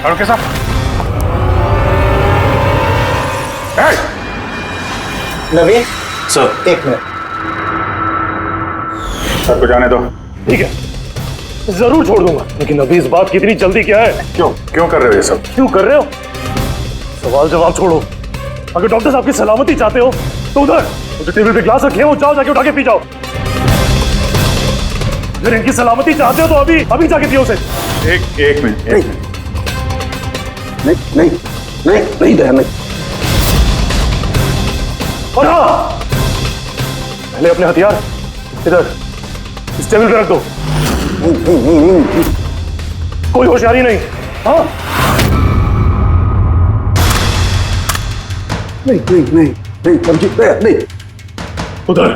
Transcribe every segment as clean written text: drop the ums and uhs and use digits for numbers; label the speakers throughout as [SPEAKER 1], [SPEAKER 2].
[SPEAKER 1] Okay साहब।
[SPEAKER 2] नवीन
[SPEAKER 1] sir,
[SPEAKER 2] 1 minute.
[SPEAKER 1] Sir को जाने दो।
[SPEAKER 3] ठीक है, जरूर छोड़ दूंगा, लेकिन अभी इस बात की इतनी जल्दी क्या है?
[SPEAKER 1] क्यों कर रहे हो ये सब?
[SPEAKER 3] क्यों कर रहे हो? सवाल जवाब छोड़ो। अगर डॉक्टर साहब की सलामती चाहते हो तो उधर जो टेबल पे ग्लास रखे हैं वो जाओ, जाके उठा के पी जाओ। अगर इनकी सलामती चाहते हो तो अभी जाके पियो उसे।
[SPEAKER 1] एक मिनट।
[SPEAKER 2] नहीं दया नहीं।
[SPEAKER 3] और हाँ, पहले अपने हथियार इधर इस टेबल पे रख दो। कोई होशियारी नहीं। हाँ,
[SPEAKER 2] नहीं अभिजीत नहीं।
[SPEAKER 3] उधर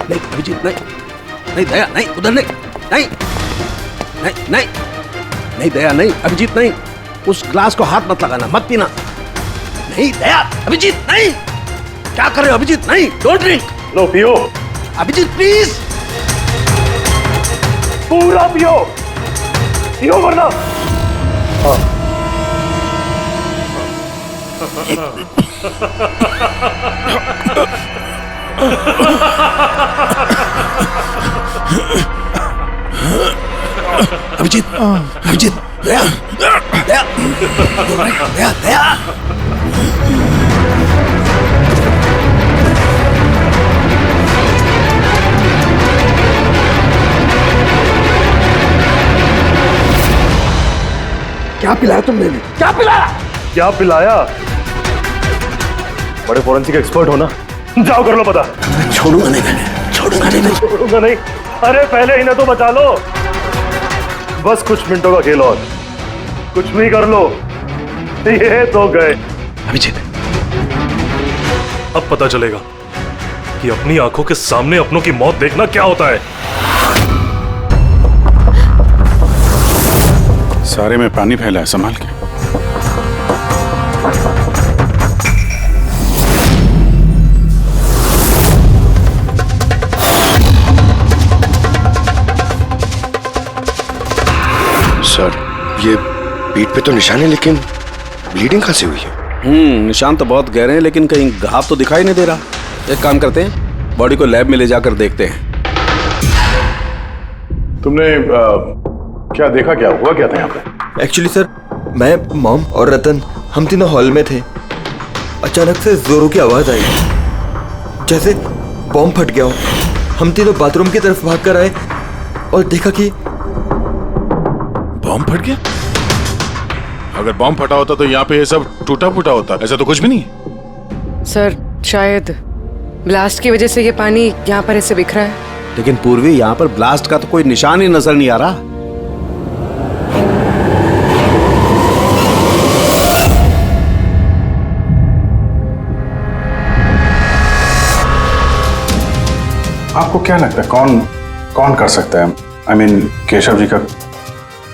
[SPEAKER 2] नहीं अभिजीत नहीं दया नहीं, उधर नहीं दया नहीं अभिजीत नहीं, उस ग्लास को हाथ मत लगाना, मत पीना। नहीं दया अभिजीत नहीं, क्या कर रहे हो अभिजीत? नहीं, डोंट ड्रिंक।
[SPEAKER 3] लो पियो
[SPEAKER 2] अभिजीत प्लीज।
[SPEAKER 3] पूरा पियो वरना। हाँ।
[SPEAKER 2] अभिजीत दया दया दया दया। क्या पिलाया तुमने?
[SPEAKER 3] क्या पिलाया? बड़े फॉरेंसिक एक्सपर्ट हो ना, जाओ कर लो पता।
[SPEAKER 2] छोड़ूंगा नहीं।
[SPEAKER 3] अरे पहले इन्हें तो बचा लो। बस कुछ मिनटों का खेल और, कुछ भी कर लो। ये तो गए।
[SPEAKER 2] अभिजीत,
[SPEAKER 3] अब पता चलेगा कि अपनी आंखों के सामने अपनों की मौत देखना क्या होता है।
[SPEAKER 1] सारे में पानी फैला है, संभाल के।
[SPEAKER 4] सर, ये पीठ पे तो निशान है, लेकिन ब्लीडिंग कहाँ से हुई है?
[SPEAKER 2] निशान तो बहुत गहरे हैं, लेकिन कहीं घाव तो दिखाई नहीं दे रहा। एक काम करते हैं, बॉडी को लैब में ले जाकर देखते हैं।
[SPEAKER 1] तुमने क्या देखा? क्या हुआ? क्या था यहाँ पे?
[SPEAKER 5] एक्चुअली सर, मैं, मॉम और रतन हम तीनों हॉल में थे। अचानक से जोरों की आवाज आई, जैसे बॉम्ब फट गया हो। हम तीनों बाथरूम की तरफ भागकर आए और देखा कि
[SPEAKER 1] बॉम्ब फट गया। अगर बॉम्ब फटा होता तो यहाँ पे ये सब टूटा फूटा होता। ऐसा तो कुछ भी नहीं।
[SPEAKER 6] सर, शायद ब्लास्ट की वजह से ये पानी यहाँ पर ऐसे बिखरा है।
[SPEAKER 2] लेकिन पूर्वी, यहाँ पर ब्लास्ट का तो कोई निशान ही नजर नहीं आ रहा।
[SPEAKER 1] आपको क्या लगता है कौन कर सकता है? I mean, केशव जी का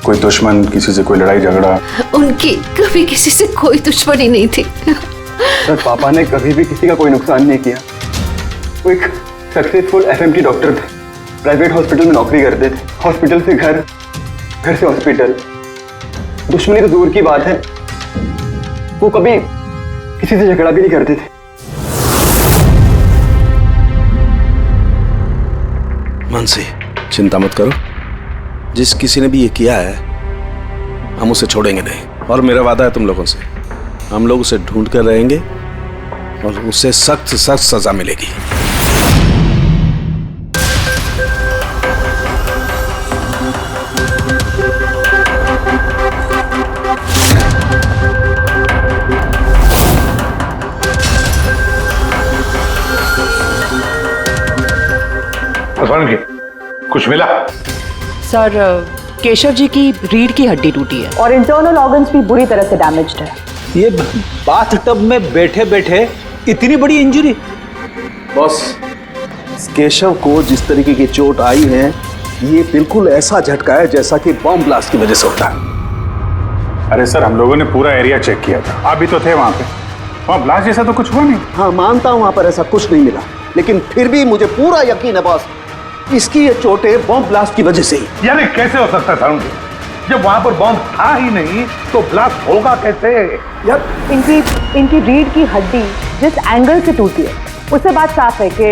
[SPEAKER 1] कोई दुश्मन, किसी से कोई लड़ाई झगड़ा?
[SPEAKER 7] उनकी कभी किसी से कोई दुश्मनी नहीं थी।
[SPEAKER 8] सर, पापा ने कभी भी किसी का कोई नुकसान नहीं किया। वो एक सक्सेसफुल एफएमटी डॉक्टर थे, प्राइवेट हॉस्पिटल में नौकरी करते थे। हॉस्पिटल से घर, घर से हॉस्पिटल। दुश्मनी तो दूर की बात है, वो कभी किसी से झगड़ा भी नहीं करते थे।
[SPEAKER 2] मानसी, चिंता मत करो। जिस किसी ने भी ये किया है, हम उसे छोड़ेंगे नहीं। और मेरा वादा है तुम लोगों से, हम लोग उसे ढूंढ कर रहेंगे और उसे सख्त सख्त सजा मिलेगी।
[SPEAKER 1] कुछ मिला?
[SPEAKER 9] सर, केशव जी की रीढ़ की हड्डी टूटी है
[SPEAKER 10] और इंटरनल ऑर्गन्स भी बुरी तरह से डैमेज्ड है।
[SPEAKER 8] ये बाथटब में बैठे बैठे इतनी बड़ी इंजरी?
[SPEAKER 2] बॉस, केशव को जिस तरीके की चोट आई है, ये बिल्कुल ऐसा झटका है जैसा कि बॉम्ब ब्लास्ट की वजह से होता है।
[SPEAKER 1] अरे सर, हम लोगों ने पूरा एरिया चेक किया था, आप भी तो थे वहां पे। वहां ब्लास्ट जैसा तो कुछ हुआ नहीं।
[SPEAKER 2] हाँ, मानता हूं वहां पर ऐसा कुछ नहीं मिला, लेकिन फिर भी मुझे पूरा यकीन है बॉस,
[SPEAKER 11] इसकी ये चोटें बॉम्ब ब्लास्ट की वजह से ही।
[SPEAKER 3] यार कैसे हो सकता है सारुण जी? जब वहां पर बॉम्ब था ही नहीं तो ब्लास्ट होगा कैसे?
[SPEAKER 11] यार
[SPEAKER 10] इनकी रीढ़ की हड्डी जिस एंगल से टूटी है उससे बात साफ है कि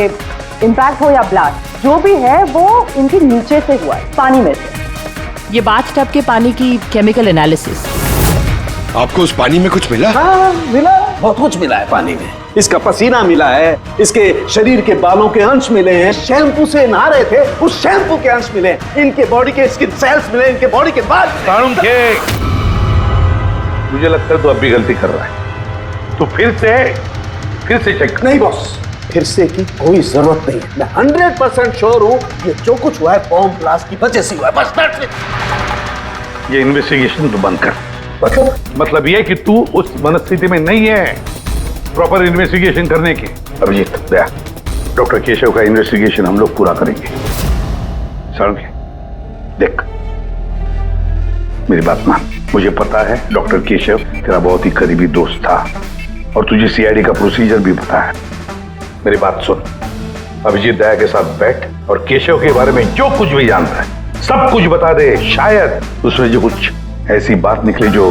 [SPEAKER 10] इम्पैक्ट हो या ब्लास्ट जो भी है वो इनके नीचे से हुआ है, पानी में से।
[SPEAKER 9] ये बाथटब के पानी की केमिकल एनालिसिस।
[SPEAKER 4] आपको उस पानी में कुछ मिला?
[SPEAKER 11] हाँ मिला, बहुत कुछ मिला है पानी में। इसका पसीना मिला है, इसके शरीर के बालों के अंश मिले हैं, शैम्पू से नहा रहे थे उस शैम्पू के अंश मिले, इनके बॉडी के स्किन सेल्स मिले, इनके बॉडी के बाद।
[SPEAKER 3] सारुण के मुझे लगता है तो अब भी गलती कर रहा है, तो फिर से चेक।
[SPEAKER 11] नहीं बॉस, फिर से की कोई जरूरत नहीं है। मैं 100% श्योर हूँ ये जो कुछ हुआ है बॉम्ब ब्लास्ट की वजह से हुआ है, बस that's it।
[SPEAKER 3] ये इन्वेस्टिगेशन तो बंद कर। मतलब ये कि तू उस मनस्थिति में नहीं है प्रॉपर इन्वेस्टिगेशन करने की। अभिजीत दया, डॉक्टर केशव का इन्वेस्टिगेशन हम लोग पूरा करेंगे। सारुण देख, मेरी बात मान। मुझे पता है डॉक्टर केशव तेरा बहुत ही करीबी दोस्त था और तुझे सीआईडी का प्रोसीजर भी पता है। मेरी बात सुन, अभिजीत दया के साथ बैठ और केशव के बारे में जो कुछ भी जानता है सब कुछ बता दे। शायद उसमें जो कुछ ऐसी बात निकले जो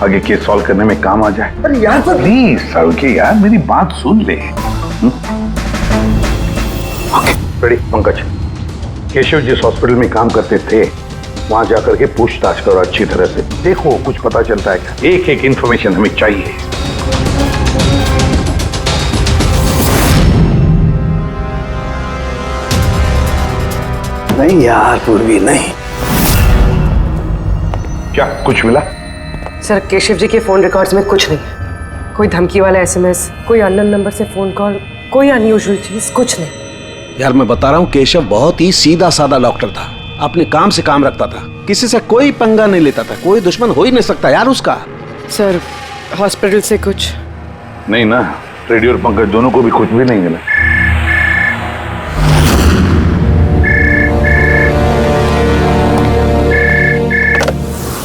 [SPEAKER 3] आगे केस सॉल्व करने में काम आ जाए।
[SPEAKER 11] अरे यार
[SPEAKER 3] प्लीज सारुण के यार मेरी बात सुन ले। ओके रेडी पंकज, केशव जिस हॉस्पिटल में काम करते थे वहां जाकर के पूछताछ करो अच्छी तरह से, देखो कुछ पता चलता है क्या। एक एक इंफॉर्मेशन हमें चाहिए।
[SPEAKER 11] नहीं यार पूर्वी नहीं।
[SPEAKER 3] क्या कुछ मिला?
[SPEAKER 6] सर केशव जी के फोन रिकॉर्ड्स में कुछ नहीं, कोई धमकी वाला एसएमएस, कोई अननोन नंबर से फोन कॉल, कोई अनयूजुअल चीज, कुछ नहीं।
[SPEAKER 2] यार मैं बता रहा हूँ, केशव बहुत ही सीधा साधा डॉक्टर था, अपने काम से काम रखता था, किसी से कोई पंगा नहीं लेता था, कोई दुश्मन हो ही नहीं सकता यार उसका।
[SPEAKER 6] सर हॉस्पिटल से कुछ
[SPEAKER 3] नहीं ना, रेडी और पंकज दोनों को भी कुछ भी नहीं मिला।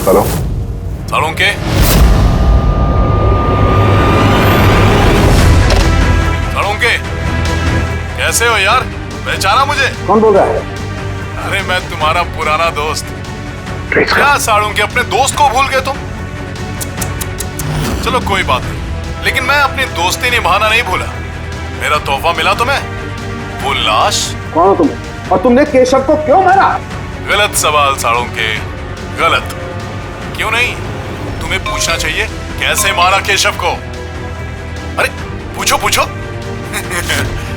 [SPEAKER 3] हेलो
[SPEAKER 12] सारुण के, कैसे हो यार? पहचाना मुझे?
[SPEAKER 11] कौन बोल रहा है?
[SPEAKER 12] अरे मैं तुम्हारा पुराना दोस्त। क्या सारुण के अपने दोस्त को भूल गए तुम? चलो कोई बात नहीं, लेकिन मैं अपनी दोस्ती निभाना नहीं भूला। मेरा तोहफा मिला तुम्हें, वो लाश।
[SPEAKER 11] कौन हो तुम और तुमने केशव को क्यों मारा?
[SPEAKER 12] गलत सवाल सारुण के, गलत। क्यों नहीं, तुम्हें पूछना चाहिए कैसे मारा केशव को। अरे पूछो पूछो।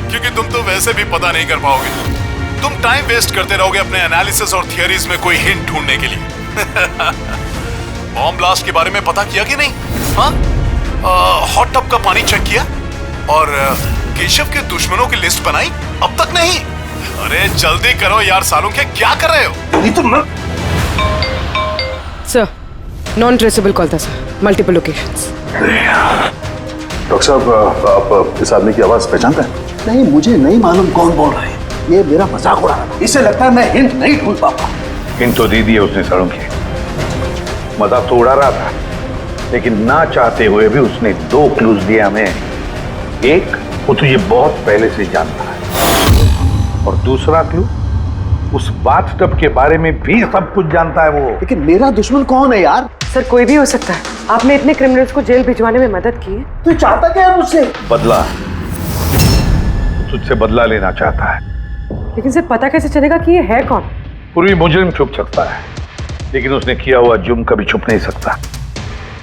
[SPEAKER 12] क्योंकि तुम तो वैसे भी पता नहीं कर पाओगे, तुम टाइम वेस्ट करते रहोगे अपने एनालिसिस और थियरीज में कोई हिंट ढूंढने के लिए। बॉम्ब ब्लास्ट के बारे में पता किया कि नहीं? हाँ, हॉट टब का पानी चेक किया और केशव के दुश्मनों की लिस्ट बनाई? अब तक नहीं। अरे जल्दी करो यार सारुण के, क्या कर रहे हो?
[SPEAKER 6] सर नॉन ट्रेसेबल कॉल था सर, मल्टीपल लोकेशंस।
[SPEAKER 1] डॉक्टर साहब, आप इस आदमी की आवाज पहचानते हैं?
[SPEAKER 11] नहीं, मुझे नहीं मालूम कौन बोल रहा है, ये मेरा मजाक उड़ा रहा है। इसे लगता है मैं हिंट नहीं ढूंढ पाऊंगा।
[SPEAKER 3] हिंट तो दे दिया उसने सारुण के, मजाक तो उड़ा रहा था, लेकिन ना चाहते हुए भी उसने 2 क्लूज दिए हमें। एक, वो तुझे बहुत पहले से जानता है, और दूसरा क्लू, उस बाथटब के बारे में भी सब कुछ जानता है वो।
[SPEAKER 11] लेकिन मेरा दुश्मन कौन है यार?
[SPEAKER 6] सर कोई भी हो सकता है, आपने इतने क्रिमिनल्स को जेल भिजवाने में मदद की है।
[SPEAKER 11] तू चाहता क्या है मुझसे?
[SPEAKER 3] बदला, तुझसे बदला लेना चाहता है।
[SPEAKER 6] लेकिन सर पता कैसे चलेगा कि ये है कौन?
[SPEAKER 3] पूर्वी मुजरिम छुप सकता है, लेकिन उसने किया हुआ जुर्म कभी छुप नहीं सकता।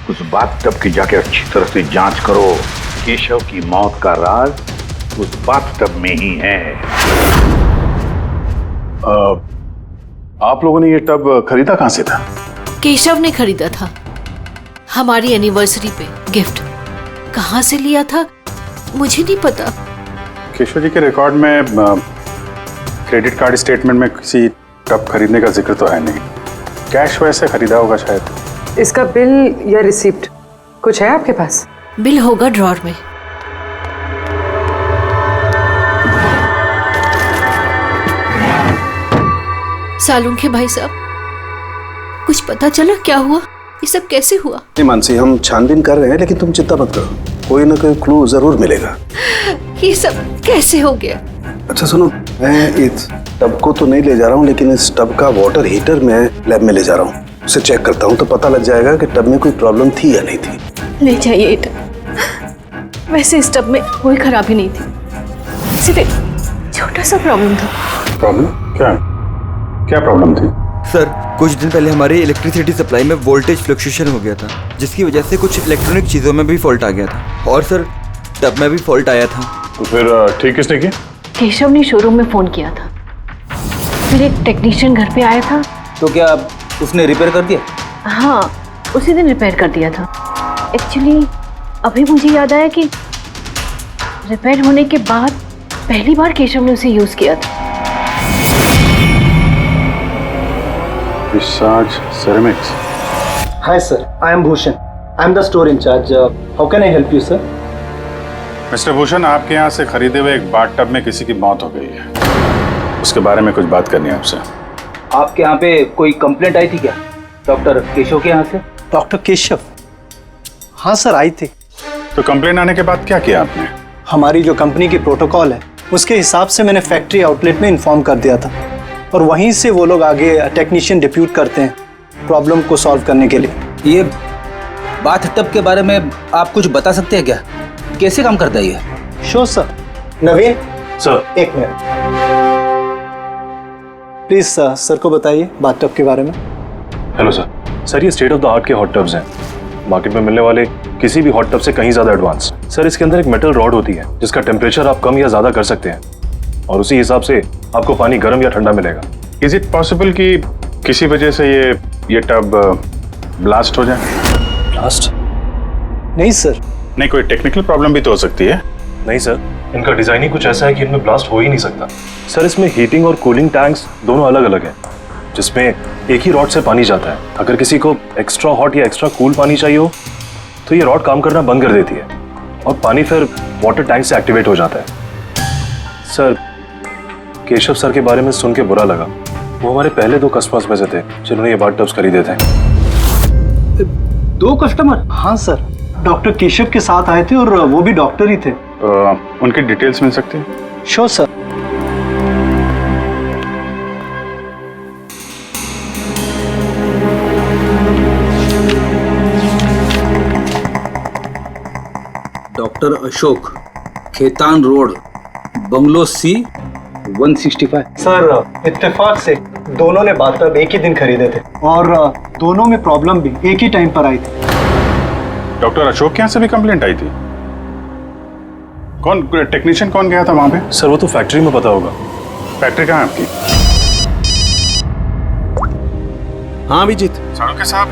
[SPEAKER 3] उस बाथटब की जाके अच्छी तरह से जांच करो, केशव की मौत का राज उस बाथटब में ही है।
[SPEAKER 1] आप लोगों ने ये टब खरीदा कहां से था?
[SPEAKER 7] केशव ने खरीदा था हमारी एनिवर्सरी पे गिफ्ट। कहां से लिया था मुझे नहीं पता।
[SPEAKER 1] केशव जी के रिकॉर्ड में क्रेडिट कार्ड स्टेटमेंट में किसी टब खरीदने का जिक्र तो है नहीं। कैश वैसे खरीदा होगा शायद।
[SPEAKER 6] इसका बिल या रिसिप्ट कुछ है आपके पास?
[SPEAKER 7] बिल होगा ड्रॉर में। सालून के भाई साहब, कुछ पता चला क्या हुआ? ये सब कैसे हुआ?
[SPEAKER 2] नहीं मानसी, हम छानबीन कर रहे हैं, लेकिन तुम चिंता मत करो, कोई ना कोई क्लू जरूर मिलेगा।
[SPEAKER 7] ये सब कैसे हो गया?
[SPEAKER 2] अच्छा सुनो, मैं इस टब को तो नहीं ले जा रहा हूँ, लेकिन इस टब का वाटर हीटर मैं लैब में ले जा रहा हूँ। उसे चेक करता हूँ तो पता लग जाएगा कि टब में कोई प्रॉब्लम थी या नहीं थी।
[SPEAKER 7] ले जाइए ये टब। वैसे इस टब में कोई खराबी नहीं थी, सिर्फ एक छोटा सा प्रॉब्लम था।
[SPEAKER 1] प्रॉब्लम क्या? क्या प्रॉब्लम थी?
[SPEAKER 5] सर कुछ दिन पहले हमारी इलेक्ट्रिसिटी सप्लाई में वोल्टेज फ्लक्चुएशन हो गया था, जिसकी वजह से कुछ इलेक्ट्रॉनिक चीज़ों में भी फॉल्ट आ गया था, और सर टब में भी फॉल्ट आया था।
[SPEAKER 12] तो फिर ठीक किसने किया?
[SPEAKER 7] केशव ने शोरूम में फोन किया था, फिर एक टेक्नीशियन घर पे आया था।
[SPEAKER 11] तो क्या उसने रिपेयर कर दिया?
[SPEAKER 7] हाँ, उसी दिन रिपेयर कर दिया था। एक्चुअली अभी मुझे याद आया कि रिपेयर होने के बाद पहली बार केशव ने उसे यूज किया था।
[SPEAKER 1] Visage ceramics.
[SPEAKER 11] Hi sir, I am Bhushan. I am the store in charge. How can I help you sir?
[SPEAKER 1] Mister Bhushan, आपके यहाँ से खरीदे हुए एक बाथ टब में किसी की मौत हो गई है, उसके बारे में कुछ बात करनी है आपसे।
[SPEAKER 11] आपके यहाँ पे कोई कंप्लेंट आई थी क्या डॉक्टर केशव के यहाँ से?
[SPEAKER 13] डॉक्टर केशव? हाँ सर, आई थी।
[SPEAKER 1] तो कंप्लेंट आने के बाद क्या किया आपने?
[SPEAKER 13] हमारी जो कंपनी की प्रोटोकॉल है उसके हिसाब से मैंने फैक्ट्री आउटलेट में इन्फॉर्म कर दिया था, और वहीं से वो लोग आगे टेक्नीशियन डिप्यूट करते हैं प्रॉब्लम को सॉल्व करने के लिए।
[SPEAKER 11] ये बाथ टब के बारे में आप कुछ बता सकते हैं क्या? कैसे काम करता है ये?
[SPEAKER 13] Sure sir. नवीन
[SPEAKER 12] सर,
[SPEAKER 13] एक मिनट प्लीज सर को बताइए बाथ टब के बारे में।
[SPEAKER 14] हेलो सर, ये स्टेट ऑफ द आर्ट के हॉट टब्स हैं, मार्केट में मिलने वाले किसी भी हॉट टब से कहीं ज्यादा एडवांस। सर, इसके अंदर एक मेटल रॉड होती है जिसका टेम्परेचर आप कम या ज्यादा कर सकते हैं, और उसी हिसाब से आपको पानी गर्म या ठंडा मिलेगा।
[SPEAKER 1] इज इट पॉसिबल कि किसी वजह से ये टब ब्लास्ट हो जाए?
[SPEAKER 14] ब्लास्ट?
[SPEAKER 13] नहीं सर।
[SPEAKER 1] नहीं, कोई टेक्निकल प्रॉब्लम भी तो हो सकती है।
[SPEAKER 14] नहीं सर, इनका डिजाइन ही कुछ ऐसा है कि इनमें ब्लास्ट हो ही नहीं सकता। सर, इसमें हीटिंग और कूलिंग टैंक्स दोनों अलग अलग हैं, जिसमें एक ही रॉड से पानी जाता है। अगर किसी को एक्स्ट्रा हॉट या एक्स्ट्रा कूल पानी चाहिए हो तो ये रॉड काम करना बंद कर देती है और पानी फिर वाटर टैंक से एक्टिवेट हो जाता है। सर, केशव सर के बारे में सुन के बुरा लगा। वो हमारे पहले 2 कस्टमर्स में से थे जिन्होंने ये बाथ टब्स खरीदे थे।
[SPEAKER 13] 2 कस्टमर? हाँ सर, डॉक्टर केशव के साथ आए थे और वो भी डॉक्टर ही थे।
[SPEAKER 1] उनकी डिटेल्स मिल सकती है?
[SPEAKER 13] Sure sir.
[SPEAKER 11] Doctor Ashok, Khetan road, bungalow C 165।
[SPEAKER 13] Sir, इत्तेफाक से दोनों ने बाथ टब एक ही दिन खरीदे थे, और दोनों में प्रॉब्लम भी एक ही टाइम पर आई थी।
[SPEAKER 1] डॉक्टर अशोक के यहाँ से भी कंप्लेंट आई थी? कौन टेक्नीशियन कौन गया था वहां पे?
[SPEAKER 14] सर, वो तो फैक्ट्री में पता होगा।
[SPEAKER 1] फैक्ट्री कहाँ है आपकी?
[SPEAKER 2] हाँ अभिजीत।
[SPEAKER 1] सारुके साहब,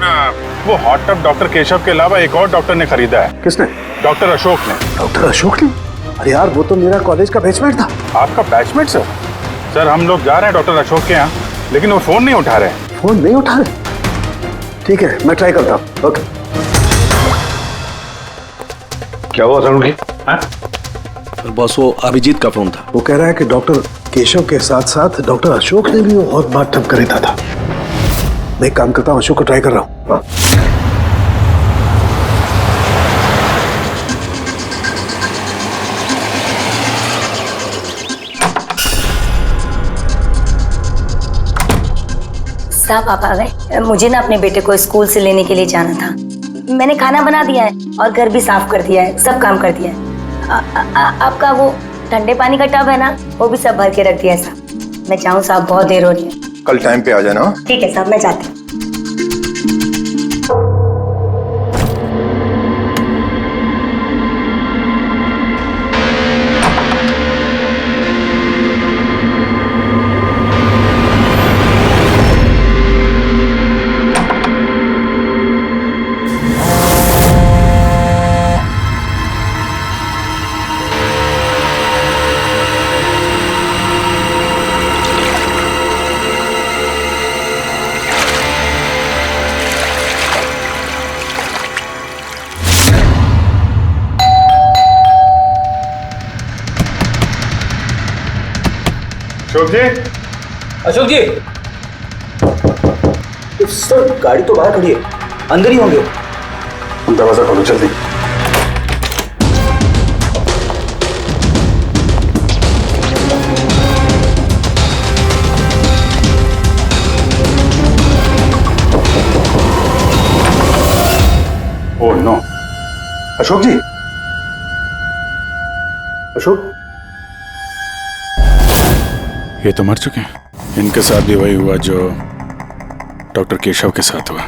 [SPEAKER 1] वो हॉट टब डॉक्टर केशव के अलावा एक और डॉक्टर ने खरीदा है।
[SPEAKER 2] किसने?
[SPEAKER 1] डॉक्टर अशोक ने।
[SPEAKER 2] डॉक्टर अशोक ने? अरे यार, वो तो मेरा कॉलेज का बैचमेट था।
[SPEAKER 1] आपका बैचमेट सर? सर, हम लोग जा रहे हैं डॉक्टर अशोक के यहाँ, लेकिन वो फोन नहीं उठा रहे।
[SPEAKER 2] फोन नहीं उठा रहे? ठीक है, मैं ट्राई करता हूँ। ओके।
[SPEAKER 3] क्या हुआ सारुके?
[SPEAKER 2] बस वो अभिजीत का फोन था।
[SPEAKER 4] वो कह रहा है कि डॉक्टर केशव के साथ साथ डॉक्टर अशोक ने भी वो हॉट बाथ टब खरीदा था। मैं एक काम करता हूँ, अशोक को ट्राई कर रहा हूँ।
[SPEAKER 15] साहब, आप आ गए? मुझे ना अपने बेटे को स्कूल से लेने के लिए जाना था। मैंने खाना बना दिया है और घर भी साफ कर दिया है, सब काम कर दिया है। आपका वो ठंडे पानी का टब है ना, वो भी सब भर के रख दिया है साहब। मैं चाहूँ साहब, बहुत देर हो रही है।
[SPEAKER 4] कल टाइम पे आ जाना।
[SPEAKER 15] ठीक है साहब, मैं जाती हूँ।
[SPEAKER 1] अशोक जी?
[SPEAKER 11] अशोक जी, सर गाड़ी तो बाहर खड़ी है, अंदर ही होंगे।
[SPEAKER 1] दरवाजा खोलो जल्दी। ओह नो, अशोक जी, अशोक, ये तो मर चुके हैं। इनके साथ भी वही हुआ जो डॉक्टर केशव के साथ हुआ।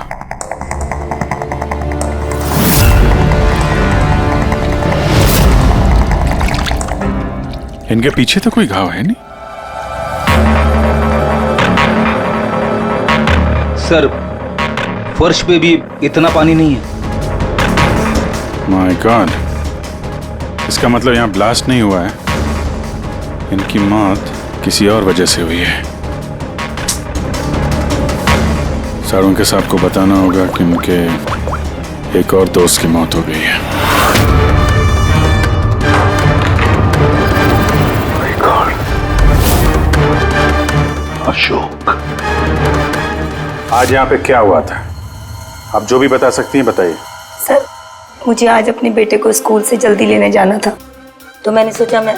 [SPEAKER 1] इनके पीछे तो कोई घाव है नहीं।
[SPEAKER 16] सर, फर्श पे भी इतना पानी नहीं है।
[SPEAKER 1] माय गॉड, इसका मतलब यहाँ ब्लास्ट नहीं हुआ है, इनकी मौत किसी और वजह से हुई है। सारों के साहब को बताना होगा कि उनके एक और दोस्त की मौत हो गई है।
[SPEAKER 3] अशोक,
[SPEAKER 1] आज यहाँ पे क्या हुआ था? आप जो भी बता सकती हैं बताइए।
[SPEAKER 15] सर, मुझे आज अपने बेटे को स्कूल से जल्दी लेने जाना था, तो मैंने सोचा मैं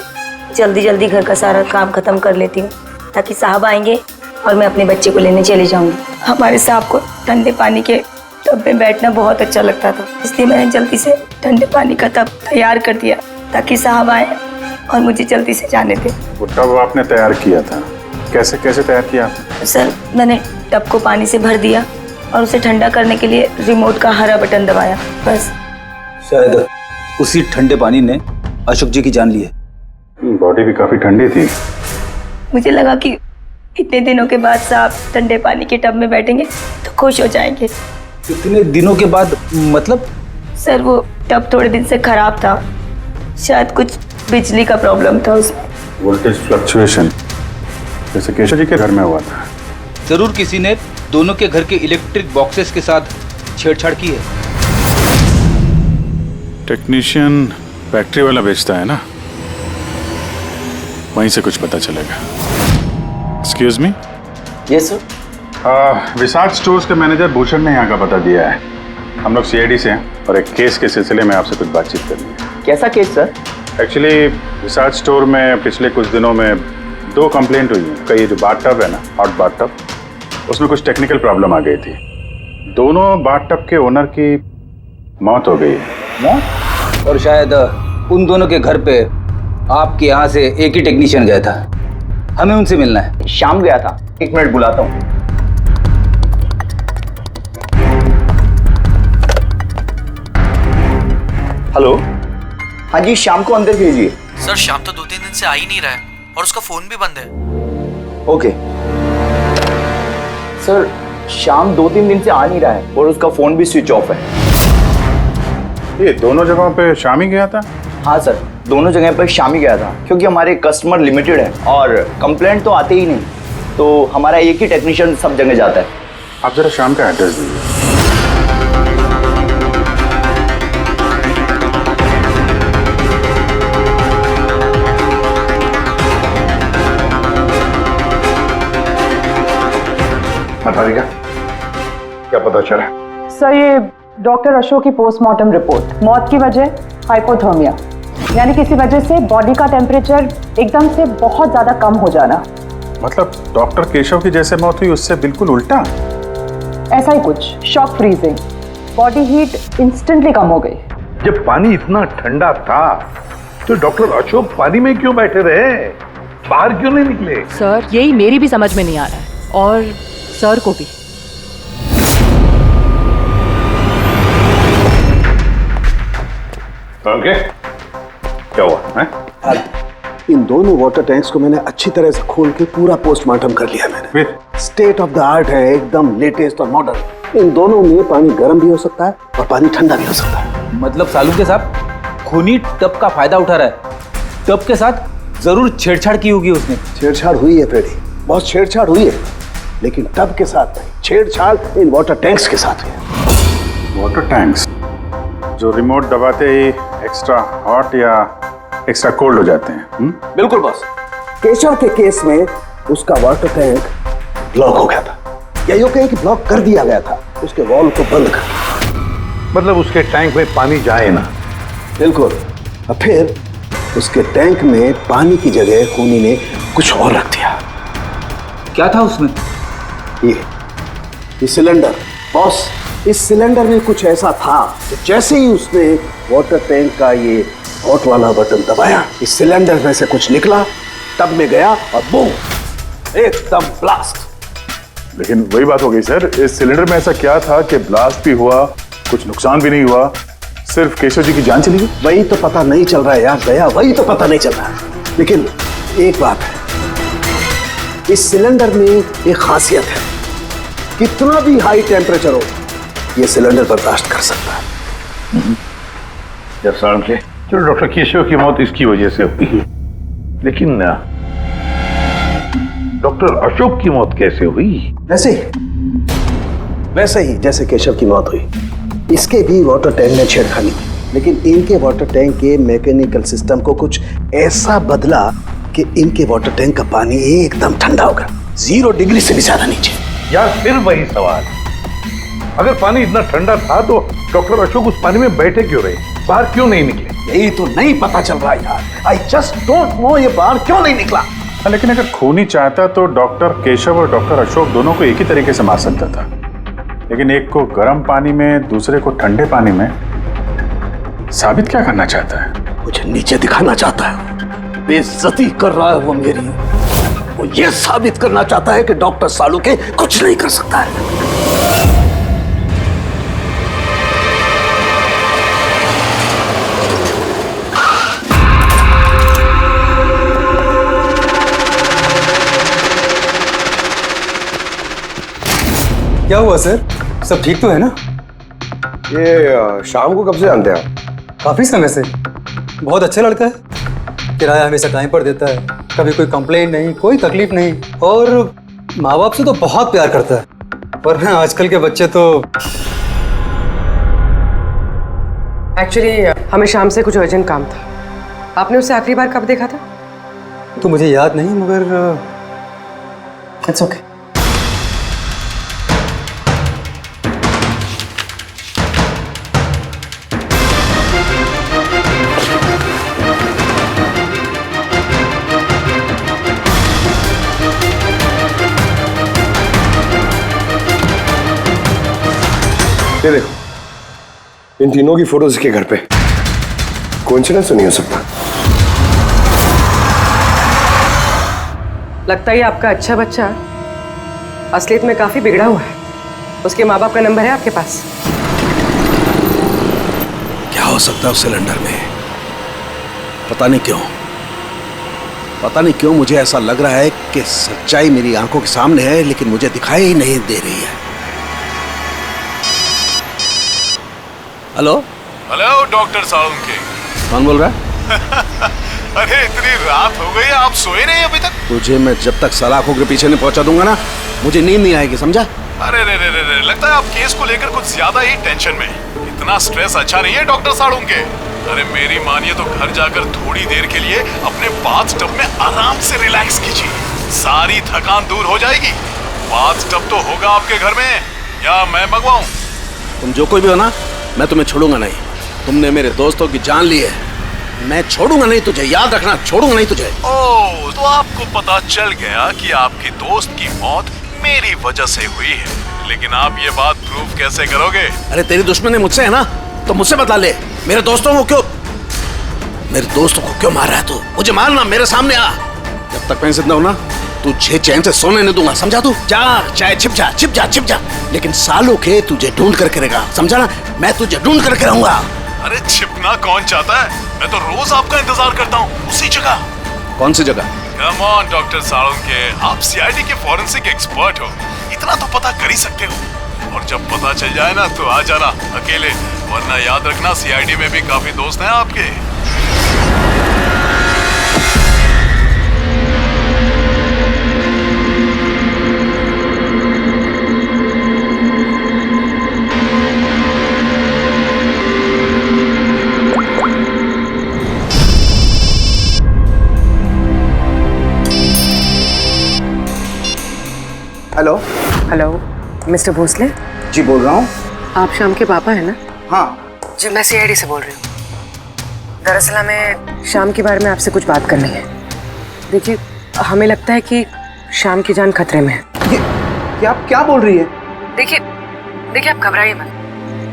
[SPEAKER 15] जल्दी जल्दी घर का सारा काम खत्म कर लेती हूँ ताकि साहब आएंगे और मैं अपने बच्चे को लेने चले जाऊंगी। हमारे साहब को ठंडे पानी के टब में बैठना बहुत अच्छा लगता था, इसलिए मैंने जल्दी से ठंडे पानी का टब तैयार कर दिया ताकि साहब आए और मुझे जल्दी से जाने दें।
[SPEAKER 1] वो टब आपने तैयार किया था, कैसे कैसे तैयार किया आपने?
[SPEAKER 15] सर, मैंने टब को पानी से भर दिया और उसे ठंडा करने के लिए रिमोट का हरा बटन दबाया, बस।
[SPEAKER 16] शायद उसी ठंडे पानी ने अशोक जी की जान ली है।
[SPEAKER 1] बॉडी भी काफी ठंडी थी।
[SPEAKER 15] मुझे लगा कि इतने दिनों के बाद साहब ठंडे पानी के टब में बैठेंगे तो खुश हो जाएंगे।
[SPEAKER 16] इतने दिनों के बाद मतलब?
[SPEAKER 15] सर, वो टब थोड़े दिन से खराब था, शायद कुछ बिजली का प्रॉब्लम था उसमें।
[SPEAKER 1] वोल्टेज फ्लक्चुएशन, जैसे केशव जी के घर में हुआ था।
[SPEAKER 16] जरूर किसी ने दोनों के घर के इलेक्ट्रिक बॉक्सेस के साथ छेड़छाड़ की है।
[SPEAKER 1] टेक्नीशियन फैक्ट्री वाला बेचता है ना, वहीं से कुछ पता चलेगा। Excuse me.
[SPEAKER 8] Yes sir.
[SPEAKER 1] Vishal stores के मैनेजर भूषण ने यहाँ का पता दिया है। हम लोग सीआईडी से हैं और एक केस के सिलसिले में आपसे कुछ बातचीत करनी है।
[SPEAKER 8] कैसा केस सर?
[SPEAKER 1] एक्चुअली विशाल स्टोर में पिछले कुछ दिनों में 2 कंप्लेंट हुई हैं। कई जो बाथटब है ना, हॉट बाथटब, उसमें कुछ टेक्निकल प्रॉब्लम आ गई थी। दोनों बाथटब के ओनर की मौत हो गई है।
[SPEAKER 16] मौत? और शायद उन दोनों के घर पे आपके यहाँ से एक ही टेक्नीशियन गया था। हमें उनसे मिलना है।
[SPEAKER 8] शाम गया था, 1 मिनट बुलाता हूँ। हेलो, हाँ जी, शाम को अंदर भेजिए।
[SPEAKER 17] सर, शाम तो 2-3 दिन से आ ही नहीं रहा है और उसका फोन भी बंद है।
[SPEAKER 8] ओके सर, शाम 2-3 दिन से आ नहीं रहा है और उसका फोन भी स्विच ऑफ है।
[SPEAKER 1] ये दोनों जगहों पे शाम ही गया था?
[SPEAKER 8] हाँ सर, दोनों जगह पर शाम ही गया था, क्योंकि हमारे कस्टमर लिमिटेड है और कंप्लेंट तो आते ही नहीं, तो हमारा एक ही टेक्नीशियन सब जगह जाता है।
[SPEAKER 1] आप जरा शाम का एड्रेस दीजिए।
[SPEAKER 3] क्या पता चला?
[SPEAKER 10] सर, ये डॉक्टर अशोक की पोस्टमार्टम रिपोर्ट, मौत की वजह हाइपोथर्मिया, यानी किसी वजह से बॉडी का टेम्परेचर एकदम से बहुत ज्यादा कम हो जाना।
[SPEAKER 1] मतलब डॉक्टर केशव की जैसे मौत हुई उससे बिल्कुल उल्टा?
[SPEAKER 10] ऐसा ही कुछ, shock freezing, body heat instantly कम हो गई।
[SPEAKER 3] जब पानी इतना ठंडा था तो डॉक्टर अशोक पानी में क्यों बैठे रहे, बाहर क्यों नहीं निकले?
[SPEAKER 9] सर, यही मेरी भी समझ में नहीं आ रहा है और सर को भी।
[SPEAKER 3] ओके, क्या हुआ है?
[SPEAKER 4] इन दोनों वाटर टैंक्स को मैंने अच्छी तरह से खोल के पूरा पोस्टमार्टम कर लिया मैंने। स्टेट ऑफ द आर्ट है, एकदम लेटेस्ट और मॉडर्न। इन दोनों में पानी गर्म भी हो सकता है और पानी ठंडा भी हो सकता है।
[SPEAKER 16] मतलब सालू के साथ खूनी टब का फायदा उठा रहा है। टब के साथ जरूर छेड़छाड़ की होगी उसने।
[SPEAKER 4] छेड़छाड़ हुई है फ्रेडी, बहुत छेड़छाड़ हुई है, लेकिन टब के साथ नहीं, छेड़छाड़ इन वाटर टैंक्स के साथ है।
[SPEAKER 1] वाटर टैंक्स जो रिमोट दबाते ही एक्स्ट्रा हॉट या एक्स्ट्रा कोल्ड हो जाते हैं।
[SPEAKER 4] बिल्कुल बॉस। केशव के केस में उसका वाटर टैंक ब्लॉक हो गया था, या यूं कहें कि ब्लॉक कर दिया गया था, उसके वॉल को बंद कर।
[SPEAKER 3] मतलब उसके टैंक में पानी जाए ना?
[SPEAKER 4] बिल्कुल। और फिर उसके टैंक में पानी की जगह खूनी ने कुछ और रख दिया।
[SPEAKER 16] क्या था उसमें?
[SPEAKER 4] ये सिलेंडर बॉस, इस सिलेंडर में कुछ ऐसा था कि जैसे ही उसने वाटर टैंक का ये हॉट वाला बटन दबाया, इस सिलेंडर में से कुछ निकला, टब में गया और बूम, एकदम ब्लास्ट।
[SPEAKER 1] लेकिन वही बात हो गई सर, इस सिलेंडर में ऐसा क्या था कि ब्लास्ट भी हुआ, कुछ नुकसान भी नहीं हुआ, सिर्फ केशव जी की जान चली गई?
[SPEAKER 4] वही तो पता नहीं चल रहा है यार दया, वही तो पता नहीं चल रहा है। लेकिन एक बात है, इस सिलेंडर में एक खासियत है, कितना भी हाई टेम्परेचर हो ये सिलेंडर बर्दाश्त कर सकता है।
[SPEAKER 3] जब साहब के चलो डॉक्टर केशव की मौत इसकी वजह से हुई, लेकिन डॉक्टर अशोक की मौत कैसे हुई?
[SPEAKER 4] वैसे ही जैसे केशव की मौत हुई, इसके भी वाटर टैंक में छेड़खानी की, लेकिन इनके वाटर टैंक के मैकेनिकल सिस्टम को कुछ ऐसा बदला कि इनके वाटर टैंक का पानी एकदम ठंडा हो गया, 0 डिग्री से भी ज्यादा नीचे।
[SPEAKER 3] यार फिर वही सवाल, अगर पानी इतना ठंडा था तो डॉक्टर अशोक उस पानी में बैठे क्यों रहे, बाहर क्यों नहीं निकले?
[SPEAKER 4] यही तो नहीं पता चल रहा यार, आई जस्ट डोंट नो ये बाहर क्यों नहीं निकला।
[SPEAKER 1] लेकिन अगर खूनी चाहता तो डॉक्टर केशव और डॉक्टर अशोक दोनों को एक ही तरीके से मार सकता था, लेकिन एक को गर्म पानी में, दूसरे को ठंडे पानी में। साबित क्या करना चाहता है?
[SPEAKER 4] मुझे नीचे दिखाना चाहता है, बेइज्जती कर रहा है वो मेरी। वो ये साबित करना चाहता है कि डॉक्टर सालू के कुछ नहीं कर सकता है।
[SPEAKER 8] क्या हुआ सर, सब ठीक तो है ना?
[SPEAKER 18] ये शाम को कब से जानते हैं आप?
[SPEAKER 8] काफी समय से। बहुत अच्छा लड़का है, किराया हमेशा टाइम पर देता है, कभी कोई कंप्लेंट नहीं, कोई तकलीफ नहीं, और माँ बाप से तो बहुत प्यार करता है। वरना आजकल के बच्चे तो।
[SPEAKER 6] एक्चुअली हमें शाम से कुछ अर्जेंट काम था। आपने उसे आखिरी बार कब देखा था?
[SPEAKER 8] तो मुझे याद नहीं, मगर इट्स ओके।
[SPEAKER 18] ये देखो, इन तीनों की फोटोज के घर पे। कोइंसिडेंस तो नहीं हो सकता।
[SPEAKER 6] लगता है आपका अच्छा बच्चा असलियत में काफी बिगड़ा हुआ है। उसके माँ बाप का नंबर है आपके पास?
[SPEAKER 2] क्या हो सकता है उस सिलेंडर में? पता नहीं क्यों मुझे ऐसा लग रहा है कि सच्चाई मेरी आंखों के सामने है, लेकिन मुझे दिखाई ही नहीं दे रही है। Hello
[SPEAKER 12] doctor Salunke.
[SPEAKER 2] कौन बोल रहा है?
[SPEAKER 12] अरे इतनी रात हो गई, आप सोए नहीं अभी तक?
[SPEAKER 2] तुझे मैं जब तक सलाखों के पीछे नहीं पहुंचा दूंगा ना, मुझे नींद नहीं आएगी, समझा?
[SPEAKER 12] अरे रे, लगता है आप केस को लेकर कुछ ज्यादा ही टेंशन में। इतना स्ट्रेस अच्छा नहीं है डॉक्टर साळुंके। अरे मेरी मानिए तो घर जाकर थोड़ी देर के लिए अपने बाथटब में आराम से रिलैक्स कीजिए, सारी थकान दूर हो जाएगी। बाथटब तो होगा आपके घर में, या मैं मंगवाऊं?
[SPEAKER 2] तुम जो कोई भी हो ना, मैं तुम्हें छोड़ूंगा नहीं। तुमने मेरे दोस्तों की जान ली है, मैं छोड़ूंगा नहीं तुझे, याद रखना, छोड़ूंगा नहीं तुझे।
[SPEAKER 12] ओह, तो आपको पता चल गया कि आपके दोस्त की मौत मेरी वजह से हुई है, लेकिन आप ये बात प्रूव कैसे करोगे?
[SPEAKER 2] अरे तेरी दुश्मनी मुझसे है ना, तो मुझसे बता ले। मेरे दोस्तों को क्यों मार रहा है तू? मुझे मारना, मेरे सामने आ। जब तक मैं जिंदा हूं ना, तुझे चैन से सोने नहीं दूंगा, समझा? तू जा, चाहे छिप जा, लेकिन सालों के तुझे ढूंढ करके रहेगा, समझा ना? मैं तुझे ढूंढ करके रहूंगा।
[SPEAKER 12] अरे छिपना कौन चाहता है? मैं तो रोज आपका इंतजार करता हूँ, उसी जगह।
[SPEAKER 2] कौन सी जगह?
[SPEAKER 12] कम ऑन डॉक्टर साळुंके, आप सीआईडी के फॉरेंसिक एक्सपर्ट हो, इतना तो पता कर ही सकते हो। और जब पता चल जाए ना तो आ जाना अकेले, वरना याद रखना सीआईडी में भी काफी दोस्त हैं आपके।
[SPEAKER 6] Hello mister Bhosle?
[SPEAKER 11] जी बोल रहा हूँ।
[SPEAKER 6] आप शाम के पापा हैं ना?
[SPEAKER 11] हाँ
[SPEAKER 6] जी, मैं सीआईडी से बोल रही हूँ। दरअसल हमें शाम के बारे में आपसे कुछ बात करनी है। देखिए, हमें लगता है कि शाम की जान खतरे में है।
[SPEAKER 11] ये आप क्या बोल रही है?
[SPEAKER 6] देखिए आप घबराइए मत।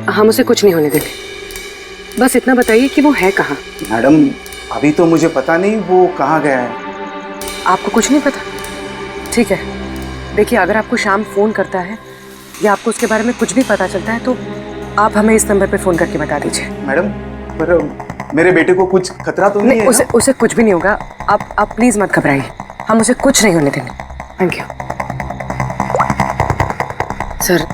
[SPEAKER 6] हम उसे कुछ नहीं होने देंगे। बस इतना बताइए कि वो है कहाँ?
[SPEAKER 11] मैडम अभी तो मुझे पता नहीं वो कहाँ गया है।
[SPEAKER 6] आपको कुछ नहीं पता? ठीक है, देखिए अगर आपको शाम फोन करता है या आपको उसके बारे में कुछ भी पता चलता है तो आप हमें इस नंबर पे फोन करके बता दीजिए।
[SPEAKER 11] मैडम पर मेरे बेटे को कुछ खतरा तो नहीं है?
[SPEAKER 6] उसे कुछ भी नहीं होगा। आप प्लीज मत घबराइए, हम उसे कुछ नहीं होने देंगे। Thank you sir.